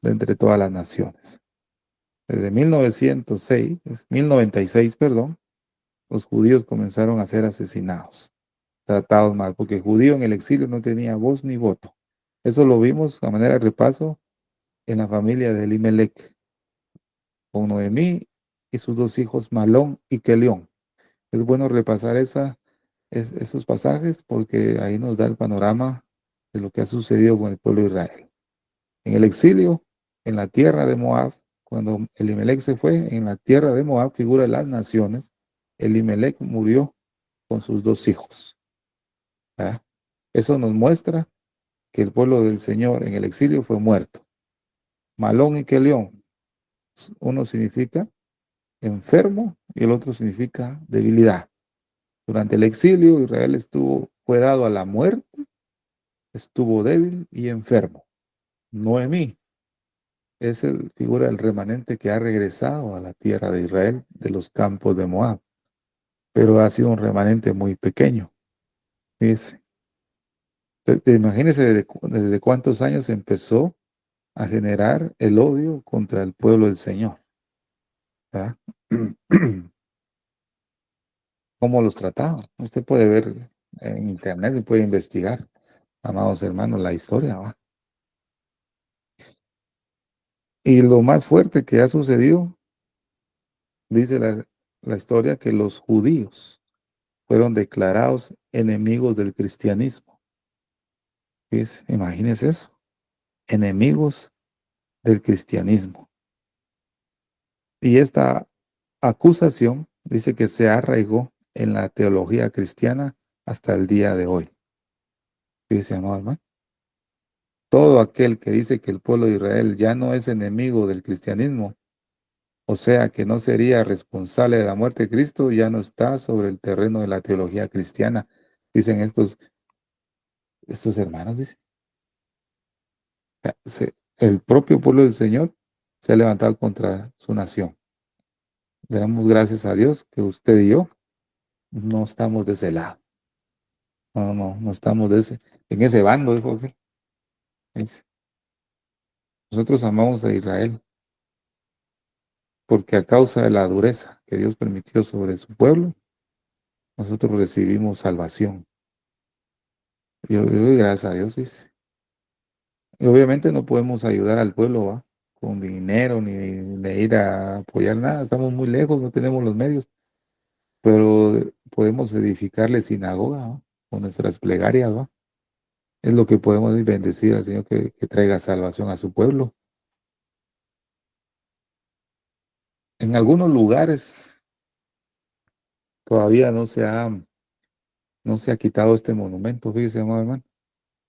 Speaker 2: de entre todas las naciones. Desde 1096, perdón, los judíos comenzaron a ser asesinados, tratados mal, porque el judío en el exilio no tenía voz ni voto. Eso lo vimos a manera de repaso en la familia de Elimelech. con Noemí y sus dos hijos Malón y Kelión. Es bueno repasar esos pasajes porque ahí nos da el panorama de lo que ha sucedido con el pueblo de Israel. En el exilio, en la tierra de Moab, cuando Elimelech se fue, en la tierra de Moab, figura de las naciones, Elimelech murió con sus dos hijos. ¿Ah? Eso nos muestra que el pueblo del Señor en el exilio fue muerto. Malón y Kelión, uno significa enfermo y el otro significa debilidad. Durante el exilio, Israel fue dado a la muerte, estuvo débil y enfermo. Noemí es el figura del remanente que ha regresado a la tierra de Israel de los campos de Moab, pero ha sido un remanente muy pequeño. Fíjese. Imagínese desde cuántos años empezó a generar el odio contra el pueblo del Señor. ¿Verdad? ¿Cómo los trataba? Usted puede ver en internet y puede investigar, amados hermanos, la historia, ¿va? Y lo más fuerte que ha sucedido, dice la historia, que los judíos fueron declarados enemigos del cristianismo. Imagínense eso, enemigos del cristianismo. Y esta acusación dice que se arraigó en la teología cristiana hasta el día de hoy. Fíjese, amado hermano. Todo aquel que dice que el pueblo de Israel ya no es enemigo del cristianismo, o sea, que no sería responsable de la muerte de Cristo, ya no está sobre el terreno de la teología cristiana, dicen estos hermanos, dice. El propio pueblo del Señor se ha levantado contra su nación. Le damos gracias a Dios que usted y yo no estamos de ese lado. No estamos en ese bando, dijo aquel. Nosotros amamos a Israel porque a causa de la dureza que Dios permitió sobre su pueblo, nosotros recibimos salvación. Yo doy gracias a Dios, ¿ves? Y obviamente no podemos ayudar al pueblo, ¿va? Con dinero ni de ir a apoyar nada. Estamos muy lejos, no tenemos los medios. Pero podemos edificarle sinagoga, ¿va? Con nuestras plegarias, ¿va? Es lo que podemos bendecir al Señor que traiga salvación a su pueblo. En algunos lugares todavía no se ha quitado este monumento, fíjese, amado hermano.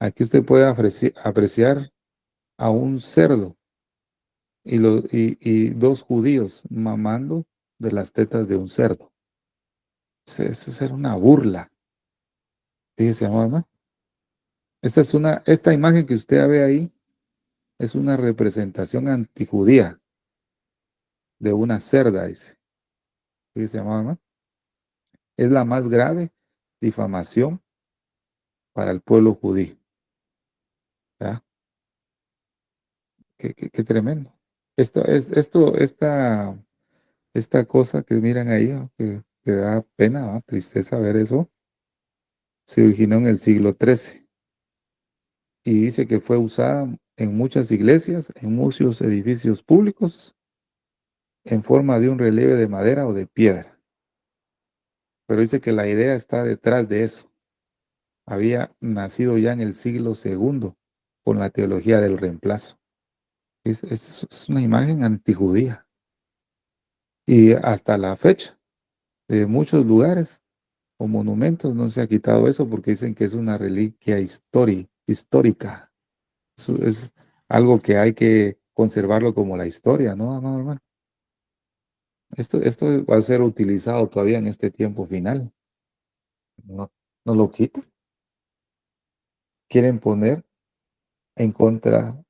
Speaker 2: Aquí usted puede apreciar a un cerdo y dos judíos mamando de las tetas de un cerdo. Eso era una burla. Fíjese, amado hermano. Esta imagen que usted ve ahí es una representación antijudía de una cerda, dice. Fíjese, amado hermano. Es la más grave difamación para el pueblo judío. ¿Ya? Qué tremendo. Esta cosa que miran ahí, ¿no? Que da pena, ¿no? Tristeza ver eso, se originó en el siglo XIII y dice que fue usada en muchas iglesias, en muchos edificios públicos, en forma de un relieve de madera o de piedra. Pero dice que la idea está detrás de eso. Había nacido ya en el siglo II con la teología del reemplazo. Es una imagen antijudía. Y hasta la fecha, de muchos lugares o monumentos no se ha quitado eso porque dicen que es una reliquia histórica. Es algo que hay que conservarlo como la historia, ¿no, amado hermano? Esto va a ser utilizado todavía en este tiempo final. No, no lo quita. Quieren poner en contra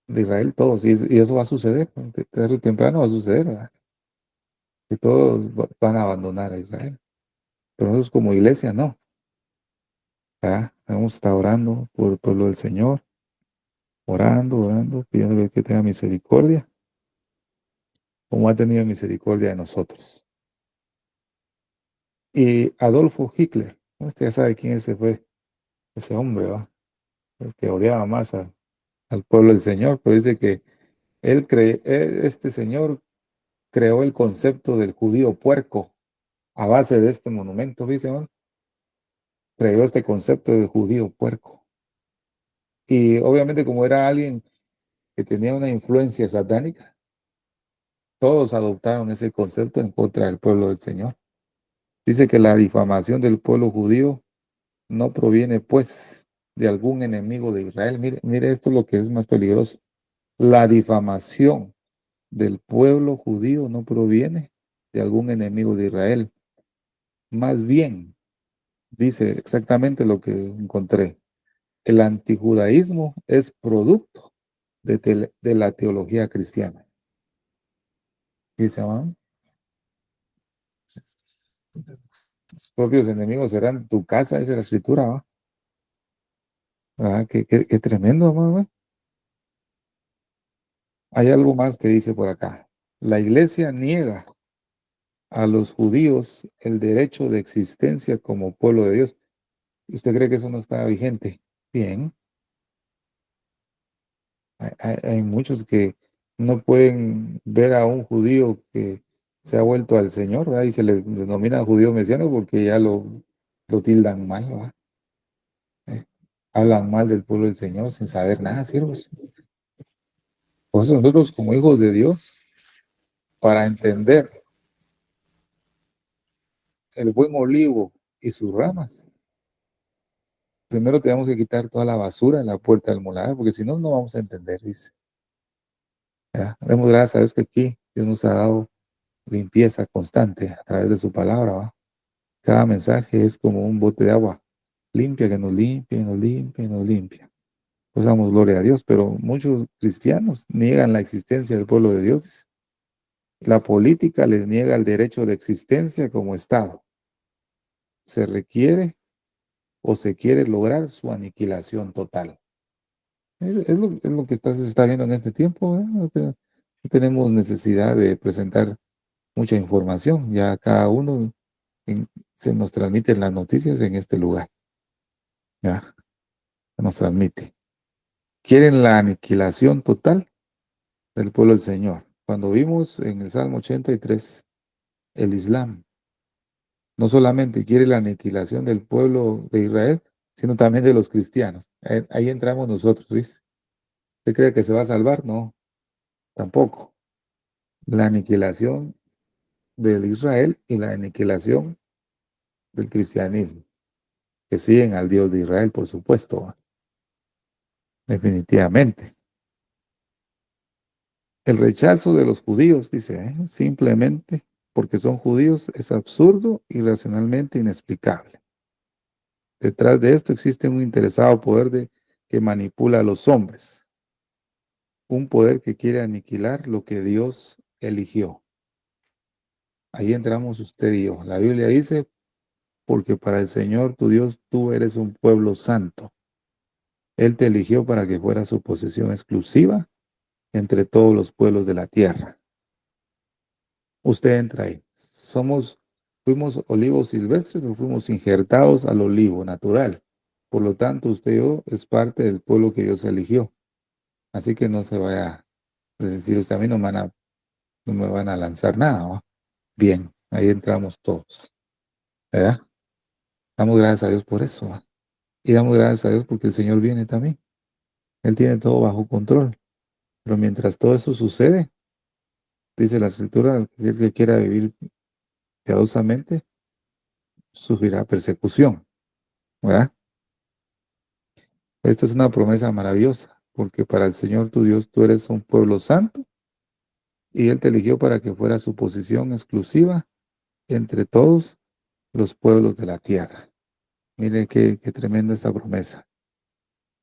Speaker 2: de Israel todos, y eso va a suceder, tarde o temprano va a suceder, ¿verdad? Que todos van a abandonar a Israel. Pero nosotros como iglesia no. ¿Verdad? Vamos a estar orando por el pueblo del Señor, orando, pidiéndole que tenga misericordia, como ha tenido misericordia de nosotros. Y Adolfo Hitler, ¿no? Usted ya sabe quién fue ese hombre, ¿va? El que odiaba más al pueblo del Señor, pero dice que este señor creó el concepto del judío puerco a base de este monumento, dice, ¿no? Creó este concepto de judío puerco. Y obviamente como era alguien que tenía una influencia satánica, todos adoptaron ese concepto en contra del pueblo del Señor. Dice que la difamación del pueblo judío no proviene, pues, de algún enemigo de Israel. Mire, mire esto es lo que es más peligroso. La difamación del pueblo judío no proviene de algún enemigo de Israel. Más bien, dice exactamente lo que encontré. El antijudaísmo es producto de la teología cristiana. Dice, ¿no? Los propios enemigos serán tu casa, dice la escritura, ¿va? Ah, qué tremendo, ¿no? Hay algo más que dice por acá. La iglesia niega a los judíos el derecho de existencia como pueblo de Dios. ¿Usted cree que eso no está vigente? Bien, hay muchos que no pueden ver a un judío que se ha vuelto al Señor, ¿verdad? Y se les denomina judío mesiano porque ya lo tildan mal, ¿verdad? Eh, Hablan mal del pueblo del Señor sin saber nada, siervos. Por eso nosotros como hijos de Dios, para entender el buen olivo y sus ramas, primero tenemos que quitar toda la basura en la puerta del muladar, porque si no, no vamos a entender, dice. ¿Ya? Demos gracias a Dios que aquí Dios nos ha dado limpieza constante a través de su palabra, ¿va? Cada mensaje es como un bote de agua limpia que nos limpia, nos limpia, nos limpia. Pues damos gloria a Dios, pero muchos cristianos niegan la existencia del pueblo de Dios. La política les niega el derecho de existencia como Estado. Se requiere o se quiere lograr su aniquilación total. Es lo que se está viendo en este tiempo, ¿eh? No tenemos necesidad de presentar mucha información, ya cada uno se nos transmite las noticias en este lugar, ya se nos transmite. Quieren la aniquilación total del pueblo del Señor. Cuando vimos en el Salmo 83, el Islam no solamente quiere la aniquilación del pueblo de Israel, sino también de los cristianos. Ahí entramos nosotros, ¿viste? ¿Usted cree que se va a salvar? No, tampoco. La aniquilación del Israel y la aniquilación del cristianismo, que siguen al Dios de Israel, por supuesto, definitivamente. El rechazo de los judíos, dice, simplemente porque son judíos, es absurdo y racionalmente inexplicable. Detrás de esto existe un interesado poder que manipula a los hombres, un poder que quiere aniquilar lo que Dios eligió. Ahí entramos usted y yo. La Biblia dice, porque para el Señor tu Dios tú eres un pueblo santo. Él te eligió para que fuera su posesión exclusiva entre todos los pueblos de la tierra. Usted entra ahí. Fuimos olivos silvestres o fuimos injertados al olivo natural. Por lo tanto, usted y yo es parte del pueblo que Dios eligió. Así que no se vaya a decir usted, a mí no me van a lanzar nada, ¿va? Bien, ahí entramos todos, ¿verdad? Damos gracias a Dios por eso, ¿va? Y damos gracias a Dios porque el Señor viene también. Él tiene todo bajo control. Pero mientras todo eso sucede, dice la Escritura, que el que quiera vivir piadosamente sufrirá persecución, ¿verdad? Esta es una promesa maravillosa, porque para el Señor tu Dios tú eres un pueblo santo y Él te eligió para que fuera su posición exclusiva entre todos los pueblos de la tierra. Mire qué tremenda esta promesa.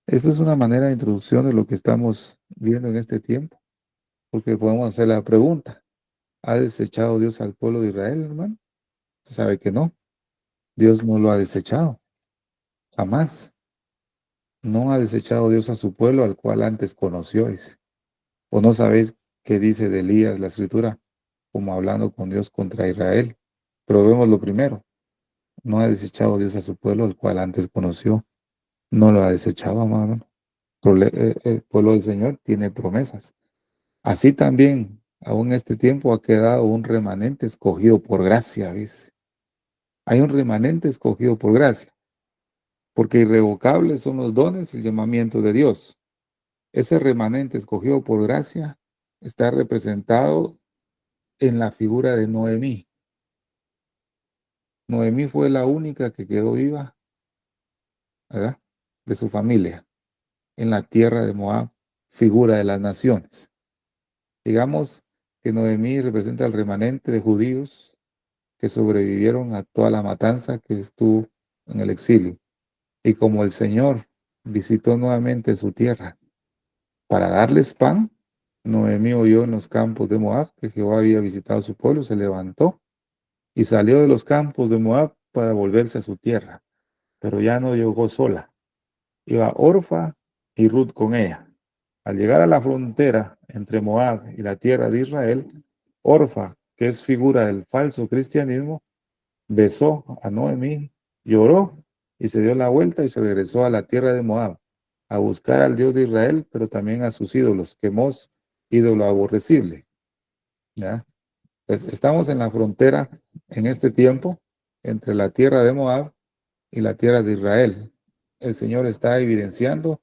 Speaker 2: Esta es una manera de introducción de lo que estamos viendo en este tiempo, porque podemos hacer la pregunta, ¿ha desechado Dios al pueblo de Israel, hermano? Se sabe que no, Dios no lo ha desechado, jamás. No ha desechado Dios a su pueblo al cual antes conocióis. ¿O no sabéis qué dice de Elías la escritura, como hablando con Dios contra Israel? Pero vemos lo primero, no ha desechado Dios a su pueblo al cual antes conoció. No lo ha desechado, amado. El pueblo del Señor tiene promesas. Así también aún en este tiempo ha quedado un remanente escogido por gracia, ¿ves? Hay un remanente escogido por gracia, porque irrevocables son los dones y el llamamiento de Dios. Ese remanente escogido por gracia está representado en la figura de Noemí. Noemí fue la única que quedó viva, ¿verdad? De su familia, en la tierra de Moab, figura de las naciones. Digamos que Noemí representa al remanente de judíos que sobrevivieron a toda la matanza que estuvo en el exilio. Y como el Señor visitó nuevamente su tierra para darles pan, Noemí oyó en los campos de Moab que Jehová había visitado su pueblo, se levantó y salió de los campos de Moab para volverse a su tierra. Pero ya no llegó sola. Iba Orfa y Ruth con ella. Al llegar a la frontera entre Moab y la tierra de Israel, Orfa, que es figura del falso cristianismo, besó a Noemí, lloró y se dio la vuelta y se regresó a la tierra de Moab a buscar al Dios de Israel, pero también a sus ídolos, Quemos, ídolo aborrecible. ¿Ya? Pues estamos en la frontera en este tiempo entre la tierra de Moab y la tierra de Israel. El Señor está evidenciando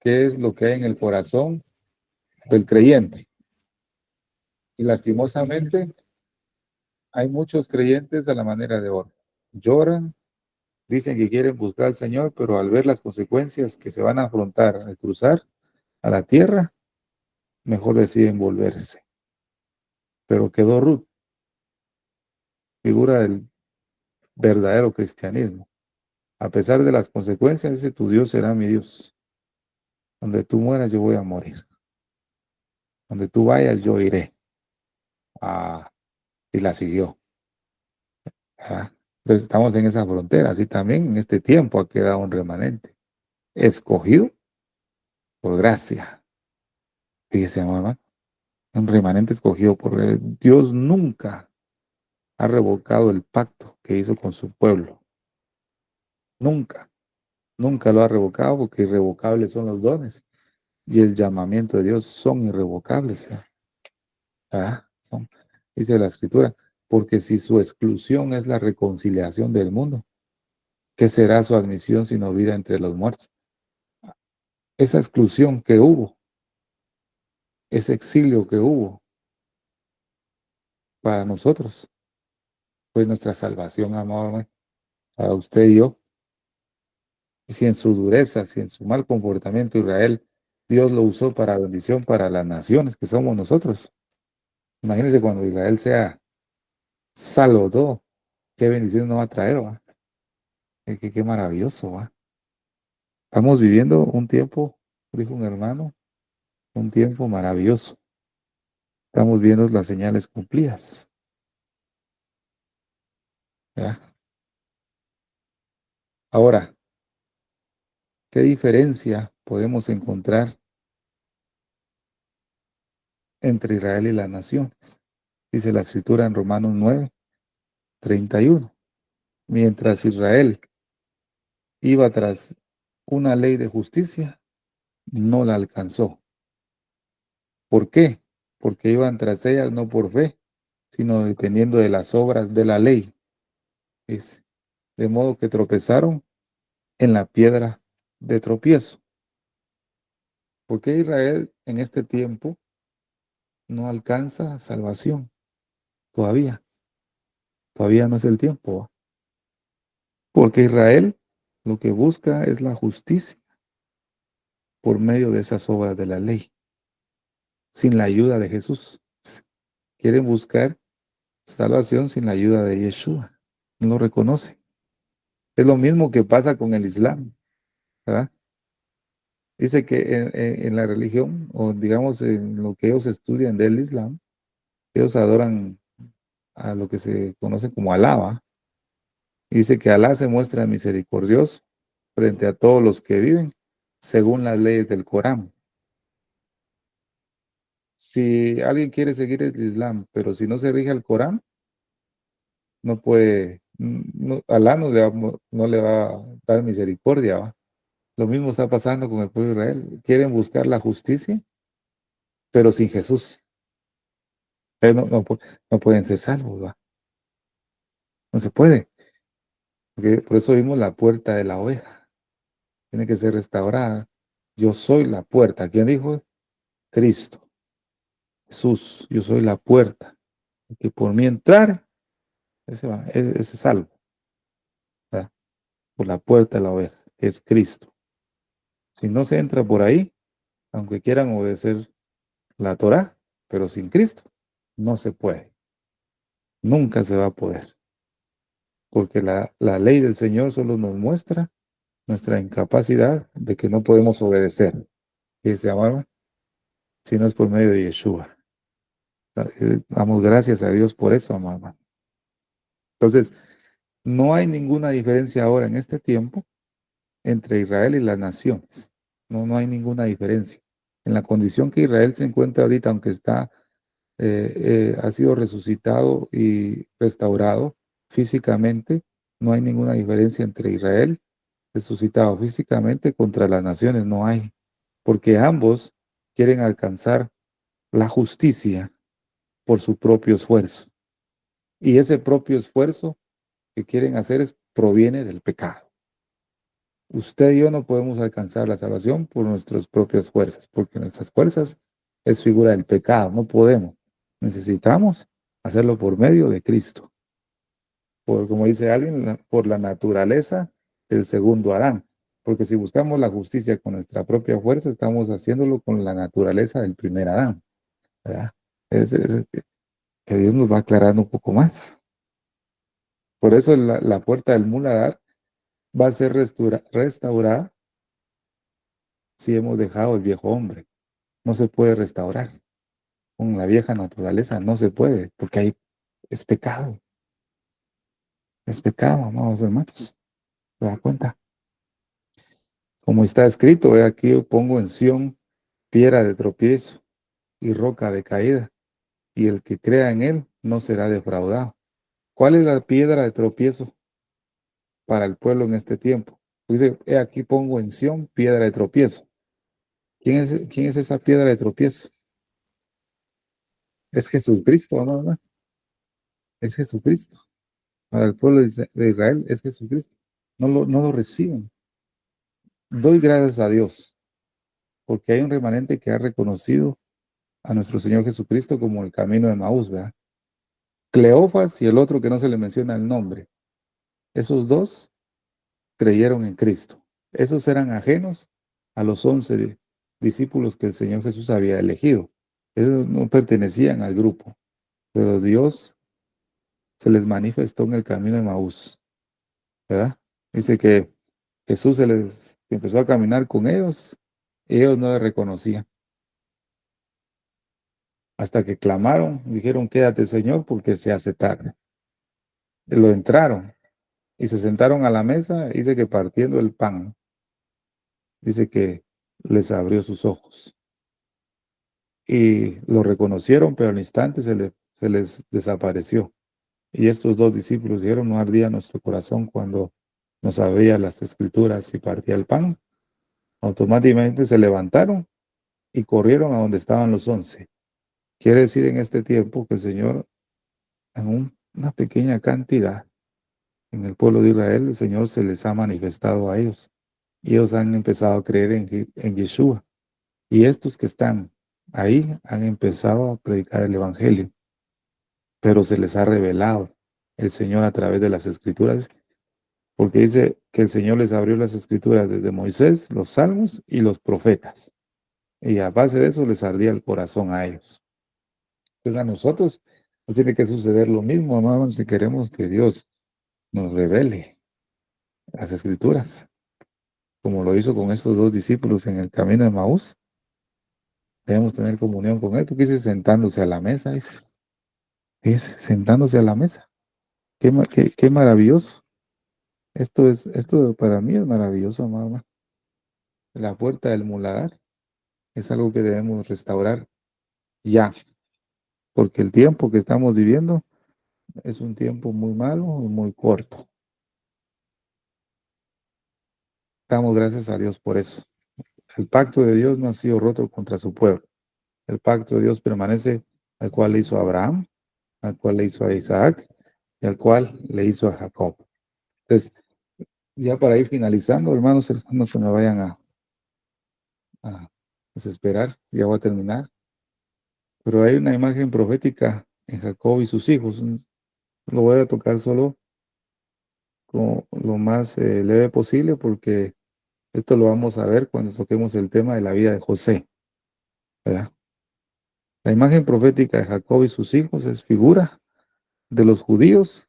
Speaker 2: qué es lo que hay en el corazón del creyente. Y lastimosamente hay muchos creyentes a la manera de oro. Lloran, dicen que quieren buscar al Señor, pero al ver las consecuencias que se van a afrontar al cruzar a la tierra, mejor deciden volverse. Pero quedó Ruth, figura del verdadero cristianismo. A pesar de las consecuencias, dice, tu Dios será mi Dios. Donde tú mueras, yo voy a morir. Donde tú vayas, yo iré. Ah, y la siguió. Ah, entonces estamos en esa frontera. Así también en este tiempo ha quedado un remanente. Escogido por gracia. Fíjese, mamá. Un remanente escogido por Dios nunca ha revocado el pacto que hizo con su pueblo. Nunca, nunca lo ha revocado porque irrevocables son los dones y el llamamiento de Dios son irrevocables. Son, dice la escritura, porque si su exclusión es la reconciliación del mundo, ¿qué será su admisión sino vida entre los muertos? Esa exclusión que hubo, ese exilio que hubo para nosotros, fue nuestra salvación, amado hermano, para usted y yo. Y si en su dureza, si en su mal comportamiento Israel, Dios lo usó para bendición para las naciones que somos nosotros. Imagínense cuando Israel sea salvo todo, qué bendición nos va a traer, ¿va? Qué maravilloso, ¿va? Estamos viviendo un tiempo, dijo un hermano, un tiempo maravilloso. Estamos viendo las señales cumplidas. ¿Ya? Ahora, ¿qué diferencia podemos encontrar entre Israel y las naciones? Dice la escritura en Romanos 9:31. Mientras Israel iba tras una ley de justicia, no la alcanzó. ¿Por qué? Porque iban tras ella no por fe, sino dependiendo de las obras de la ley. Es, de modo que tropezaron en la piedra de tropiezo. ¿Por qué Israel en este tiempo no alcanza salvación? Todavía, todavía no es el tiempo. ¿Va? Porque Israel lo que busca es la justicia por medio de esas obras de la ley, sin la ayuda de Jesús. Quieren buscar salvación sin la ayuda de Yeshua. No lo reconoce. Es lo mismo que pasa con el Islam, ¿verdad? Dice que en la religión, o digamos en lo que ellos estudian del Islam, ellos adoran a lo que se conoce como Alá. ¿Va? Y dice que Alá se muestra misericordioso frente a todos los que viven según las leyes del Corán. Si alguien quiere seguir el Islam, pero si no se rige al Corán, no puede, Alá no le va a dar misericordia. ¿Va? Lo mismo está pasando con el pueblo de Israel. Quieren buscar la justicia, pero sin Jesús. no pueden ser salvos, ¿va? No se puede. Porque por eso vimos la puerta de la oveja. Tiene que ser restaurada. Yo soy la puerta. ¿Quién dijo? Cristo. Jesús. Yo soy la puerta. El que por mí entrar, ese es salvo. ¿Verdad? Por la puerta de la oveja, que es Cristo. Si no se entra por ahí, aunque quieran obedecer la Torá, pero sin Cristo, no se puede. Nunca se va a poder. Porque la ley del Señor solo nos muestra nuestra incapacidad de que no podemos obedecer. Y se amaba si no es por medio de Yeshua. Damos gracias a Dios por eso, amado. Entonces, no hay ninguna diferencia ahora en este tiempo entre Israel y las naciones. No, no hay ninguna diferencia. En la condición que Israel se encuentra ahorita, aunque ha sido resucitado y restaurado físicamente, no hay ninguna diferencia entre Israel resucitado físicamente contra las naciones, no hay, porque ambos quieren alcanzar la justicia por su propio esfuerzo. Y ese propio esfuerzo que quieren hacer proviene del pecado. Usted y yo no podemos alcanzar la salvación por nuestras propias fuerzas, porque nuestras fuerzas es figura del pecado, no podemos. Necesitamos hacerlo por medio de Cristo, como dice alguien, por la naturaleza del segundo Adán. Porque si buscamos la justicia con nuestra propia fuerza, estamos haciéndolo con la naturaleza del primer Adán, ¿verdad? Es que Dios nos va aclarando un poco más. Por eso la puerta del muladar va a ser restaurada si hemos dejado el viejo hombre. No se puede restaurar con la vieja naturaleza, no se puede, porque ahí es pecado, amados hermanos. ¿Se da cuenta? Como está escrito, aquí yo pongo en Sión piedra de tropiezo y roca de caída, y el que crea en él no será defraudado. ¿Cuál es la piedra de tropiezo para el pueblo en este tiempo? Dice, aquí pongo en Sión piedra de tropiezo. ¿Quién es esa piedra de tropiezo? Es Jesucristo, ¿no? Es Jesucristo. Para el pueblo de Israel es Jesucristo. No lo reciben. Doy gracias a Dios, porque hay un remanente que ha reconocido a nuestro Señor Jesucristo como el camino de Maús, ¿verdad? Cleofas y el otro que no se le menciona el nombre. Esos dos creyeron en Cristo. Esos eran ajenos a los 11 discípulos que el Señor Jesús había elegido. Ellos no pertenecían al grupo, pero Dios se les manifestó en el camino de Maús, ¿verdad? Dice que Jesús empezó a caminar con ellos y ellos no le reconocían. Hasta que clamaron, dijeron, quédate, Señor, porque se hace tarde. Y lo entraron y se sentaron a la mesa, dice que partiendo el pan, dice que les abrió sus ojos. Y lo reconocieron, pero al instante se les desapareció. Y estos dos discípulos dijeron, no ardía nuestro corazón cuando nos abría las escrituras y partía el pan. Automáticamente se levantaron y corrieron a donde estaban los 11. Quiere decir en este tiempo que el Señor, en una pequeña cantidad, en el pueblo de Israel, el Señor se les ha manifestado a ellos. Y ellos han empezado a creer en Yeshua. Y estos que están ahí han empezado a predicar el Evangelio, pero se les ha revelado el Señor a través de las Escrituras, porque dice que el Señor les abrió las Escrituras desde Moisés, los Salmos y los profetas. Y a base de eso les ardía el corazón a ellos. Entonces a nosotros nos tiene que suceder lo mismo, hermanos, si queremos que Dios nos revele las Escrituras, como lo hizo con estos dos discípulos en el camino de Maús. Debemos tener comunión con Él, porque dice sentándose a la mesa, es sentándose a la mesa. Qué maravilloso. Esto para mí es maravilloso, amado. La puerta del muladar es algo que debemos restaurar ya, porque el tiempo que estamos viviendo es un tiempo muy malo y muy corto. Damos gracias a Dios por eso. El pacto de Dios no ha sido roto contra su pueblo. El pacto de Dios permanece al cual le hizo a Abraham, al cual le hizo a Isaac y al cual le hizo a Jacob. Entonces, ya para ir finalizando, hermanos, no se me vayan a desesperar, ya voy a terminar. Pero hay una imagen profética en Jacob y sus hijos. Lo voy a tocar solo con lo más leve posible porque esto lo vamos a ver cuando toquemos el tema de la vida de José, ¿verdad? La imagen profética de Jacob y sus hijos es figura de los judíos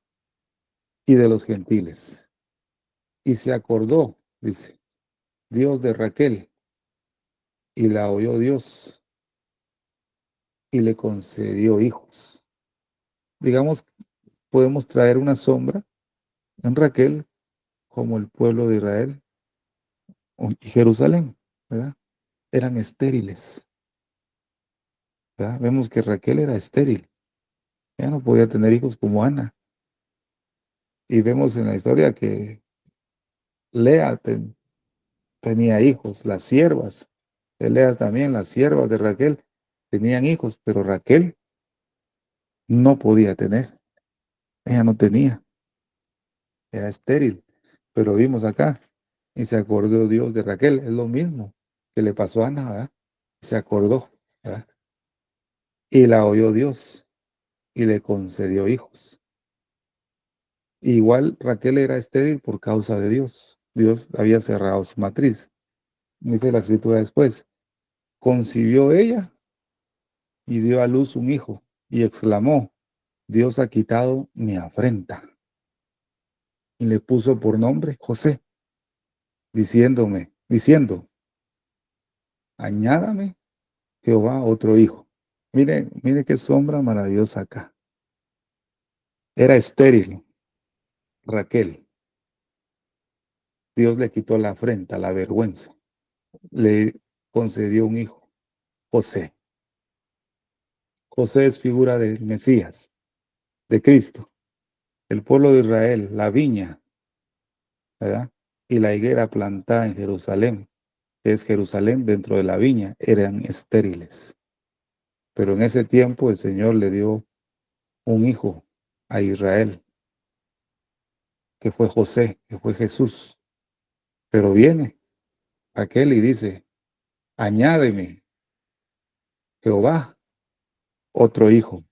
Speaker 2: y de los gentiles. Y se acordó, dice, Dios de Raquel, y la oyó Dios y le concedió hijos. Digamos, podemos traer una sombra en Raquel como el pueblo de Israel y Jerusalén, ¿verdad? Eran estériles, ¿verdad? Vemos que Raquel era estéril, ella no podía tener hijos como Ana. Y vemos en la historia que Lea tenía hijos, las siervas de Lea también, las siervas de Raquel tenían hijos, pero Raquel no podía tener, ella no tenía, era estéril. Pero vimos acá, y se acordó Dios de Raquel, es lo mismo que le pasó a Ana, ¿verdad? Se acordó, ¿verdad? Y la oyó Dios y le concedió hijos. Igual Raquel era estéril por causa de Dios. Dios había cerrado su matriz. Dice la escritura después, concibió ella y dio a luz un hijo y exclamó, Dios ha quitado mi afrenta. Y le puso por nombre José, diciendo, añádame Jehová otro hijo. Mire qué sombra maravillosa acá. Era estéril Raquel. Dios le quitó la afrenta, la vergüenza. Le concedió un hijo, José. José es figura del Mesías, de Cristo. El pueblo de Israel, la viña, ¿verdad? Y la higuera plantada en Jerusalén, que es Jerusalén dentro de la viña, eran estériles. Pero en ese tiempo el Señor le dio un hijo a Israel, que fue José, que fue Jesús. Pero viene aquel y dice, añádeme, Jehová, otro hijo.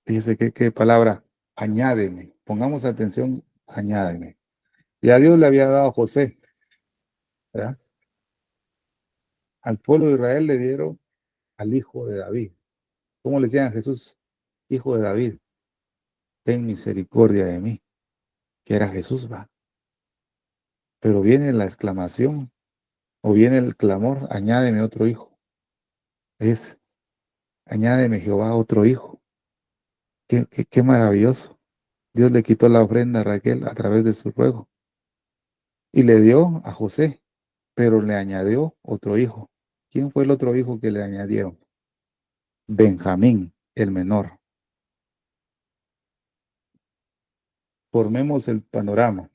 Speaker 2: Fíjese qué palabra, añádeme. Pongamos atención, añádeme. Ya Dios le había dado a José, ¿verdad? Al pueblo de Israel le dieron al hijo de David. ¿Cómo le decían a Jesús? Hijo de David, ten misericordia de mí, que era Jesús, va. Pero viene la exclamación, o viene el clamor, añádeme otro hijo. Es, añádeme Jehová otro hijo. Qué maravilloso. Dios le quitó la ofrenda a Raquel a través de su ruego y le dio a José, pero le añadió otro hijo. ¿Quién fue el otro hijo que le añadieron? Benjamín, el menor. Formemos el panorama.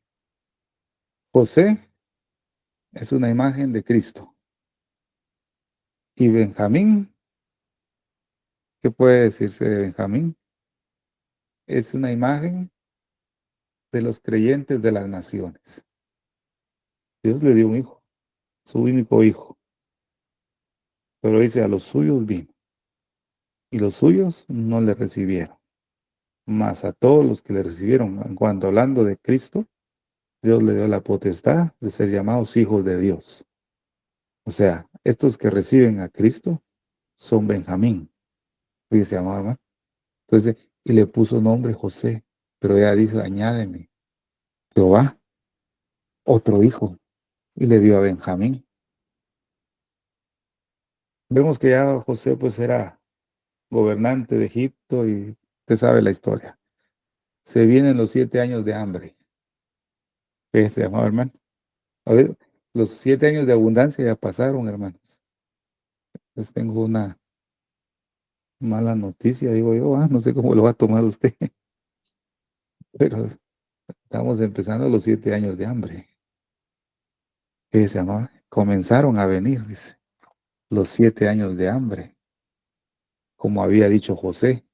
Speaker 2: José es una imagen de Cristo. Y Benjamín, ¿qué puede decirse de Benjamín? Es una imagen de los creyentes de las naciones. Dios le dio un hijo, su único hijo. Pero dice, a los suyos vino. Y los suyos no le recibieron. Mas a todos los que le recibieron, en cuanto hablando de Cristo, Dios le dio la potestad de ser llamados hijos de Dios. O sea, estos que reciben a Cristo son Benjamín. Dice, amado hermano. Entonces, y le puso nombre José, pero ella dice, añádeme, Jehová, otro hijo, y le dio a Benjamín. Vemos que ya José pues era gobernante de Egipto y usted sabe la historia. Se vienen los 7 años de hambre. Ese, amado hermano. A ver, los 7 años de abundancia ya pasaron, hermanos. Les tengo una mala noticia, digo yo, no sé cómo lo va a tomar usted, pero estamos empezando los 7 años de hambre. Ese, amado, comenzaron a venir, dice, los 7 años de hambre. como había dicho José,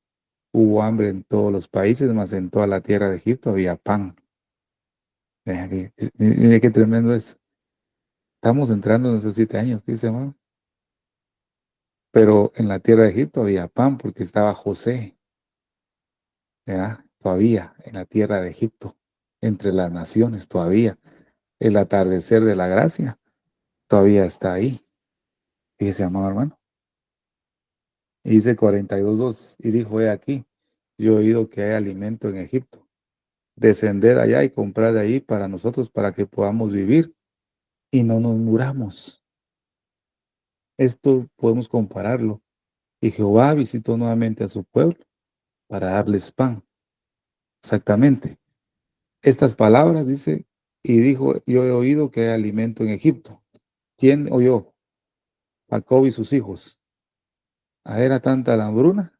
Speaker 2: hubo hambre en todos los países, mas en toda la tierra de Egipto había pan. Mire qué tremendo es. Estamos entrando en esos 7 años, ¿qué se llama? Pero en la tierra de Egipto había pan porque estaba José, ¿verdad? Todavía en la tierra de Egipto, entre las naciones, todavía. El atardecer de la gracia todavía está ahí. Fíjese, amado hermano. Y dice 42:2, y dijo, he aquí, yo he oído que hay alimento en Egipto. Descended allá y comprad de ahí para nosotros, para que podamos vivir y no nos muramos. Esto podemos compararlo. Y Jehová visitó nuevamente a su pueblo para darles pan. Exactamente. Estas palabras dice, y dijo, yo he oído que hay alimento en Egipto. ¿Quién oyó? Jacob y sus hijos. Era tanta la hambruna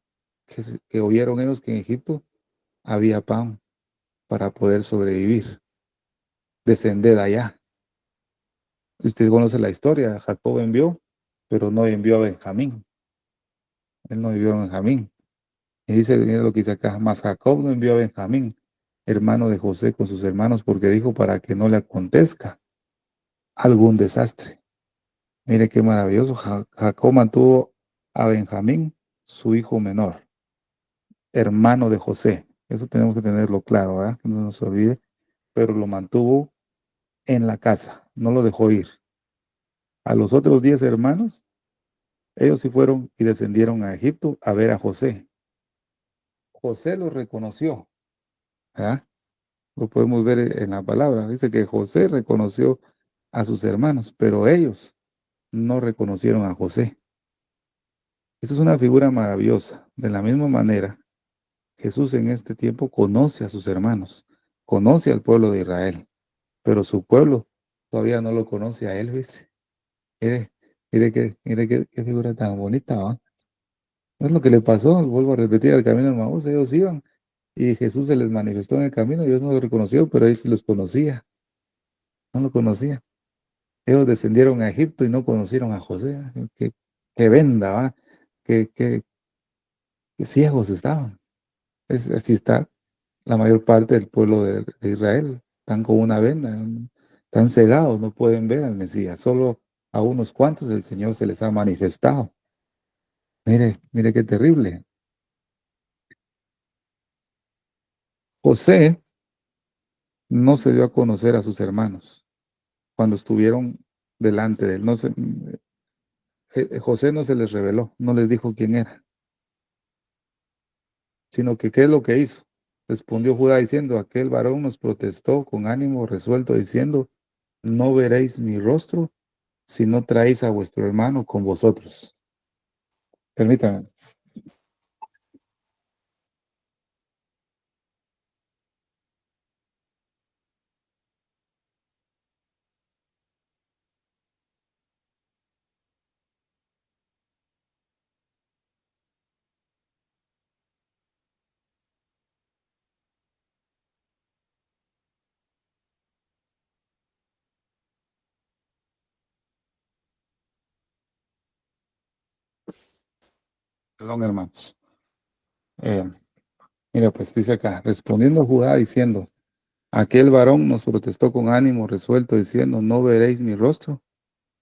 Speaker 2: que oyeron ellos que en Egipto había pan para poder sobrevivir. Descended allá. Usted conoce la historia. Jacob envió, pero no envió a Benjamín. Él no envió a Benjamín. Y dice, mira lo que dice acá, mas Jacob no envió a Benjamín, hermano de José, con sus hermanos, porque dijo para que no le acontezca algún desastre. Mire qué maravilloso. Jacob mantuvo a Benjamín, su hijo menor, hermano de José. Eso tenemos que tenerlo claro, ¿verdad? Que no nos olvide. Pero lo mantuvo en la casa, no lo dejó ir. A los otros 10 hermanos, ellos sí fueron y descendieron a Egipto a ver a José. José los reconoció, ¿verdad? Lo podemos ver en la palabra. Dice que José reconoció a sus hermanos, pero ellos no reconocieron a José. Esta es una figura maravillosa. De la misma manera, Jesús en este tiempo conoce a sus hermanos, conoce al pueblo de Israel, pero su pueblo todavía no lo conoce a él, ¿ves? Mire, mire qué figura tan bonita, ¿va? Es lo que le pasó, vuelvo a repetir, al camino de Maús, ellos iban y Jesús se les manifestó en el camino, ellos no lo reconocieron, pero él sí los conocía, no lo conocía. Ellos descendieron a Egipto y no conocieron a José. Qué venda, ¿va? Qué ciegos estaban. Así está la mayor parte del pueblo de Israel. Están con una venda, están cegados, no pueden ver al Mesías. Solo a unos cuantos el Señor se les ha manifestado. Mire, mire qué terrible. José no se dio a conocer a sus hermanos cuando estuvieron delante de él. José no se les reveló, no les dijo quién era, sino que qué es lo que hizo. Respondió Judá diciendo, aquel varón nos protestó con ánimo resuelto diciendo, no veréis mi rostro si no traéis a vuestro hermano con vosotros. Permítame. Perdón, hermanos. Eh, Mira, pues dice acá, respondiendo Judá diciendo, aquel varón nos protestó con ánimo resuelto diciendo, no veréis mi rostro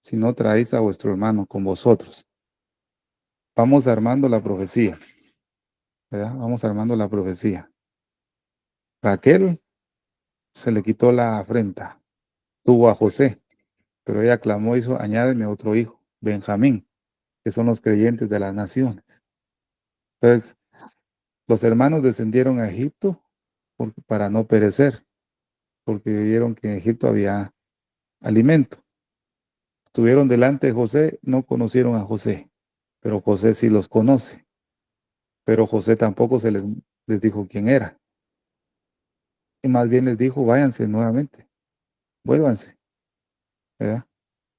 Speaker 2: si no traéis a vuestro hermano con vosotros. Vamos armando la profecía, ¿verdad? Vamos armando la profecía. Raquel se le quitó la afrenta, tuvo a José, pero ella clamó, hizo, añádeme otro hijo, Benjamín, que son los creyentes de las naciones. Entonces, los hermanos descendieron a Egipto para no perecer, porque vieron que en Egipto había alimento. Estuvieron delante de José, no conocieron a José, pero José sí los conoce. Pero José tampoco les dijo quién era. Y más bien les dijo, váyanse nuevamente, vuélvanse, ¿verdad?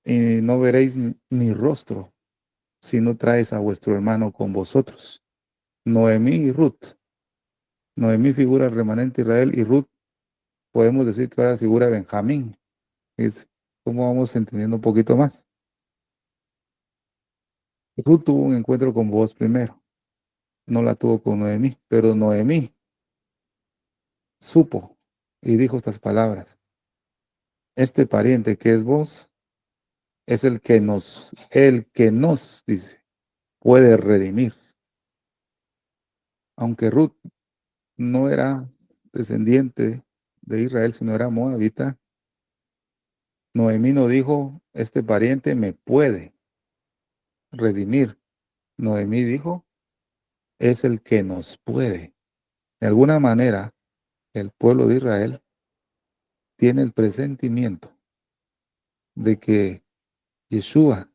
Speaker 2: Y no veréis mi rostro si no traes a vuestro hermano con vosotros. Noemí y Ruth. Noemí figura remanente Israel y Ruth podemos decir que ahora figura Benjamín. Es como vamos entendiendo un poquito más. Ruth tuvo un encuentro con vos primero. no la tuvo con Noemí, pero Noemí supo y dijo estas palabras: este pariente que es vos es el que nos, dice, puede redimir. Aunque Ruth no era descendiente de Israel, sino era moabita, Noemí no dijo, este pariente me puede redimir. Noemí dijo, es el que nos puede. De alguna manera, el pueblo de Israel tiene el presentimiento de que Yeshua,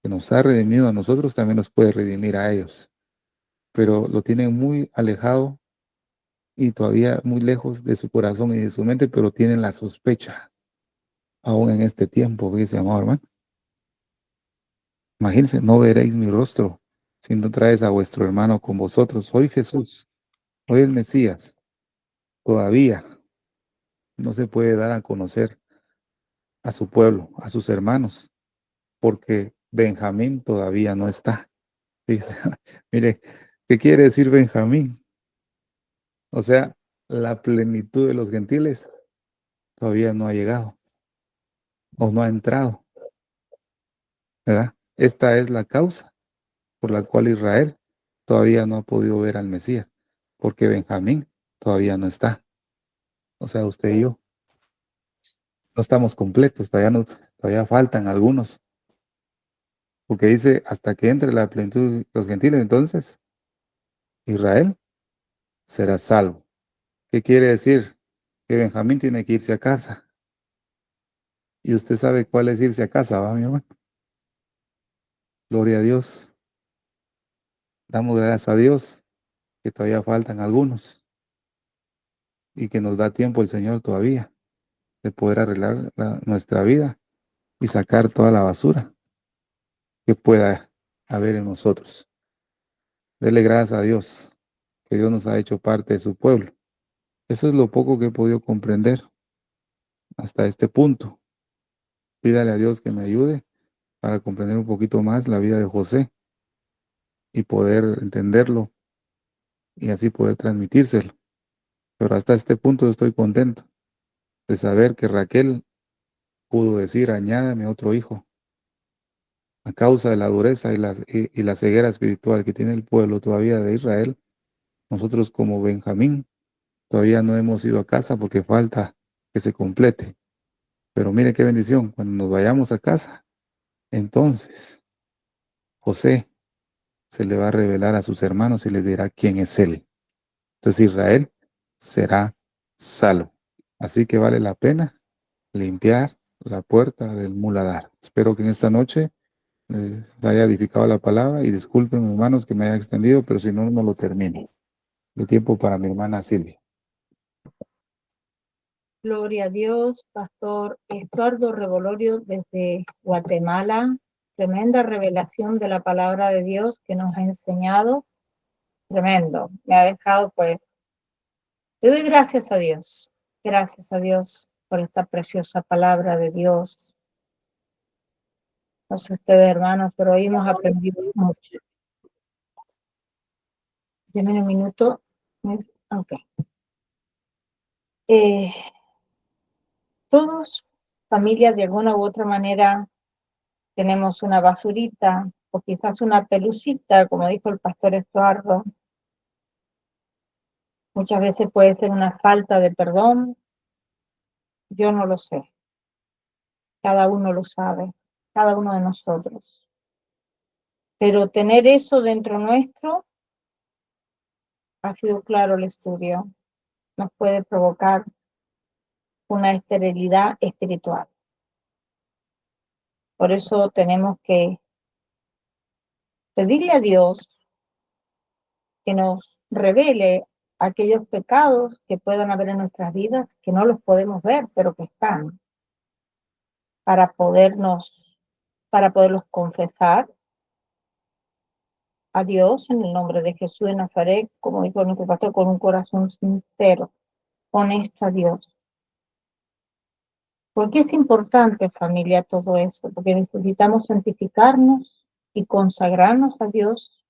Speaker 2: que nos ha redimido a nosotros, también nos puede redimir a ellos. Pero lo tienen muy alejado y todavía muy lejos de su corazón y de su mente, pero tienen la sospecha, aún en este tiempo, dice, amado hermano. Imagínense, no veréis mi rostro si no traes a vuestro hermano con vosotros. Hoy Jesús, hoy el Mesías, todavía no se puede dar a conocer a su pueblo, a sus hermanos, porque Benjamín todavía no está. Dice, mire, ¿qué quiere decir Benjamín? O sea, la plenitud de los gentiles todavía no ha llegado o no ha entrado, ¿verdad? Esta es la causa por la cual Israel todavía no ha podido ver al Mesías, porque Benjamín todavía no está. O sea, usted y yo no estamos completos, todavía faltan algunos, porque dice, hasta que entre la plenitud de los gentiles, entonces Israel será salvo. ¿Qué quiere decir? Que Benjamín tiene que irse a casa. Y usted sabe cuál es irse a casa, ¿va, mi hermano? Gloria a Dios. Damos gracias a Dios que todavía faltan algunos y que nos da tiempo el Señor todavía de poder arreglar nuestra vida y sacar toda la basura que pueda haber en nosotros. Dele gracias a Dios que Dios nos ha hecho parte de su pueblo. Eso es lo poco que he podido comprender hasta este punto. Pídale a Dios que me ayude para comprender un poquito más la vida de José y poder entenderlo y así poder transmitírselo. Pero hasta este punto estoy contento de saber que Raquel pudo decir, añádame otro hijo. A causa de la dureza y la ceguera espiritual que tiene el pueblo todavía de Israel, nosotros como Benjamín todavía no hemos ido a casa porque falta que se complete. Pero mire qué bendición, cuando nos vayamos a casa, entonces José se le va a revelar a sus hermanos y les dirá quién es él. Entonces Israel será salvo. Así que vale la pena limpiar la puerta del muladar. Espero que en esta noche les haya edificado la palabra y disculpen, hermanos, que me haya extendido, pero si no, no lo termino. El tiempo para mi hermana Silvia.
Speaker 1: Gloria a Dios, Pastor Estuardo Revolorio desde Guatemala. Tremenda revelación de la palabra de Dios que nos ha enseñado. Tremendo. Me ha dejado, pues, le doy gracias a Dios. Gracias a Dios por esta preciosa palabra de Dios. No sé ustedes, hermanos, pero hoy hemos aprendido mucho. Deme un minuto. Ok. Eh, todos, familias, de alguna u otra manera, tenemos una basurita o quizás una pelucita, como dijo el pastor Estuardo. Muchas veces puede ser una falta de perdón. Yo no lo sé. Cada uno lo sabe. Cada uno de nosotros. Pero tener eso dentro nuestro, ha sido claro el estudio, nos puede provocar una esterilidad espiritual. Por eso tenemos que pedirle a Dios que nos revele aquellos pecados que puedan haber en nuestras vidas, que no los podemos ver, pero que están, para poderlos confesar a Dios en el nombre de Jesús de Nazaret, como dijo nuestro pastor, con un corazón sincero, honesto a Dios. ¿Por qué es importante, familia, todo eso? Porque necesitamos santificarnos y consagrarnos a Dios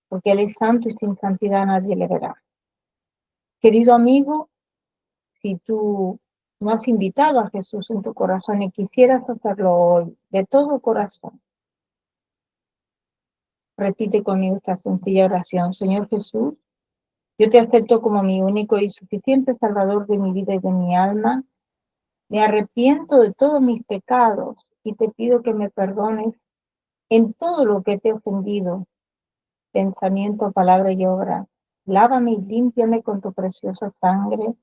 Speaker 1: porque Él es santo y sin santidad nadie le verá. Querido amigo, si tú no has invitado a Jesús en tu corazón y quisieras hacerlo hoy, de todo corazón, repite conmigo esta sencilla oración. Señor Jesús, yo te acepto como mi único y suficiente Salvador de mi vida y de mi alma. Me arrepiento de todos mis pecados y te pido que me perdones en todo lo que te he ofendido, pensamiento, palabra y obra. Lávame y límpiame con tu preciosa sangre.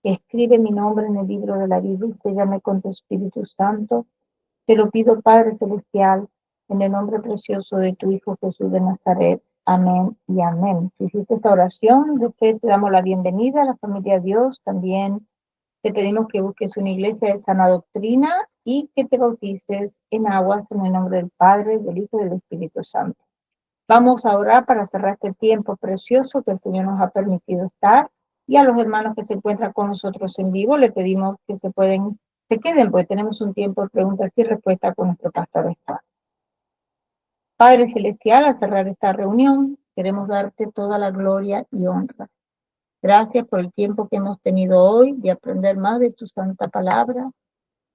Speaker 1: Escribe mi nombre en el libro de la vida y séllame con tu Espíritu Santo. Te lo pido, Padre Celestial, en el nombre precioso de tu Hijo Jesús de Nazaret. Amén y amén. Si hiciste esta oración, después te damos la bienvenida a la familia de Dios. También te pedimos que busques una iglesia de sana doctrina y que te bautices en aguas en el nombre del Padre, del Hijo y del Espíritu Santo. Vamos a orar para cerrar este tiempo precioso que el Señor nos ha permitido estar. Y a los hermanos que se encuentran con nosotros en vivo, le pedimos que se queden, porque tenemos un tiempo de preguntas y respuestas con nuestro pastor Estado. Padre Celestial, al cerrar esta reunión, queremos darte toda la gloria y honra. Gracias por el tiempo que hemos tenido hoy de aprender más de tu santa palabra.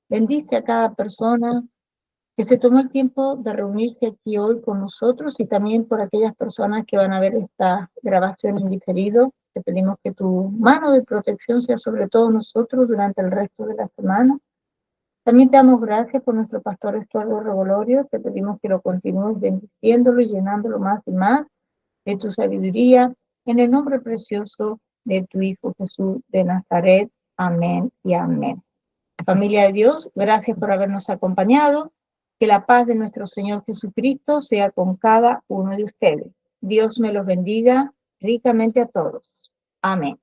Speaker 1: Bendice a cada persona que se tomó el tiempo de reunirse aquí hoy con nosotros y también por aquellas personas que van a ver esta grabación en diferido. Te pedimos que tu mano de protección sea sobre todos nosotros durante el resto de la semana. También te damos gracias por nuestro pastor Estuardo Revolorio. Te pedimos que lo continúes bendiciéndolo y llenándolo más y más de tu sabiduría, en el nombre precioso de tu Hijo Jesús de Nazaret. Amén y amén. Familia de Dios, gracias por habernos acompañado. Que la paz de nuestro Señor Jesucristo sea con cada uno de ustedes. Dios me los bendiga ricamente a todos. Amén.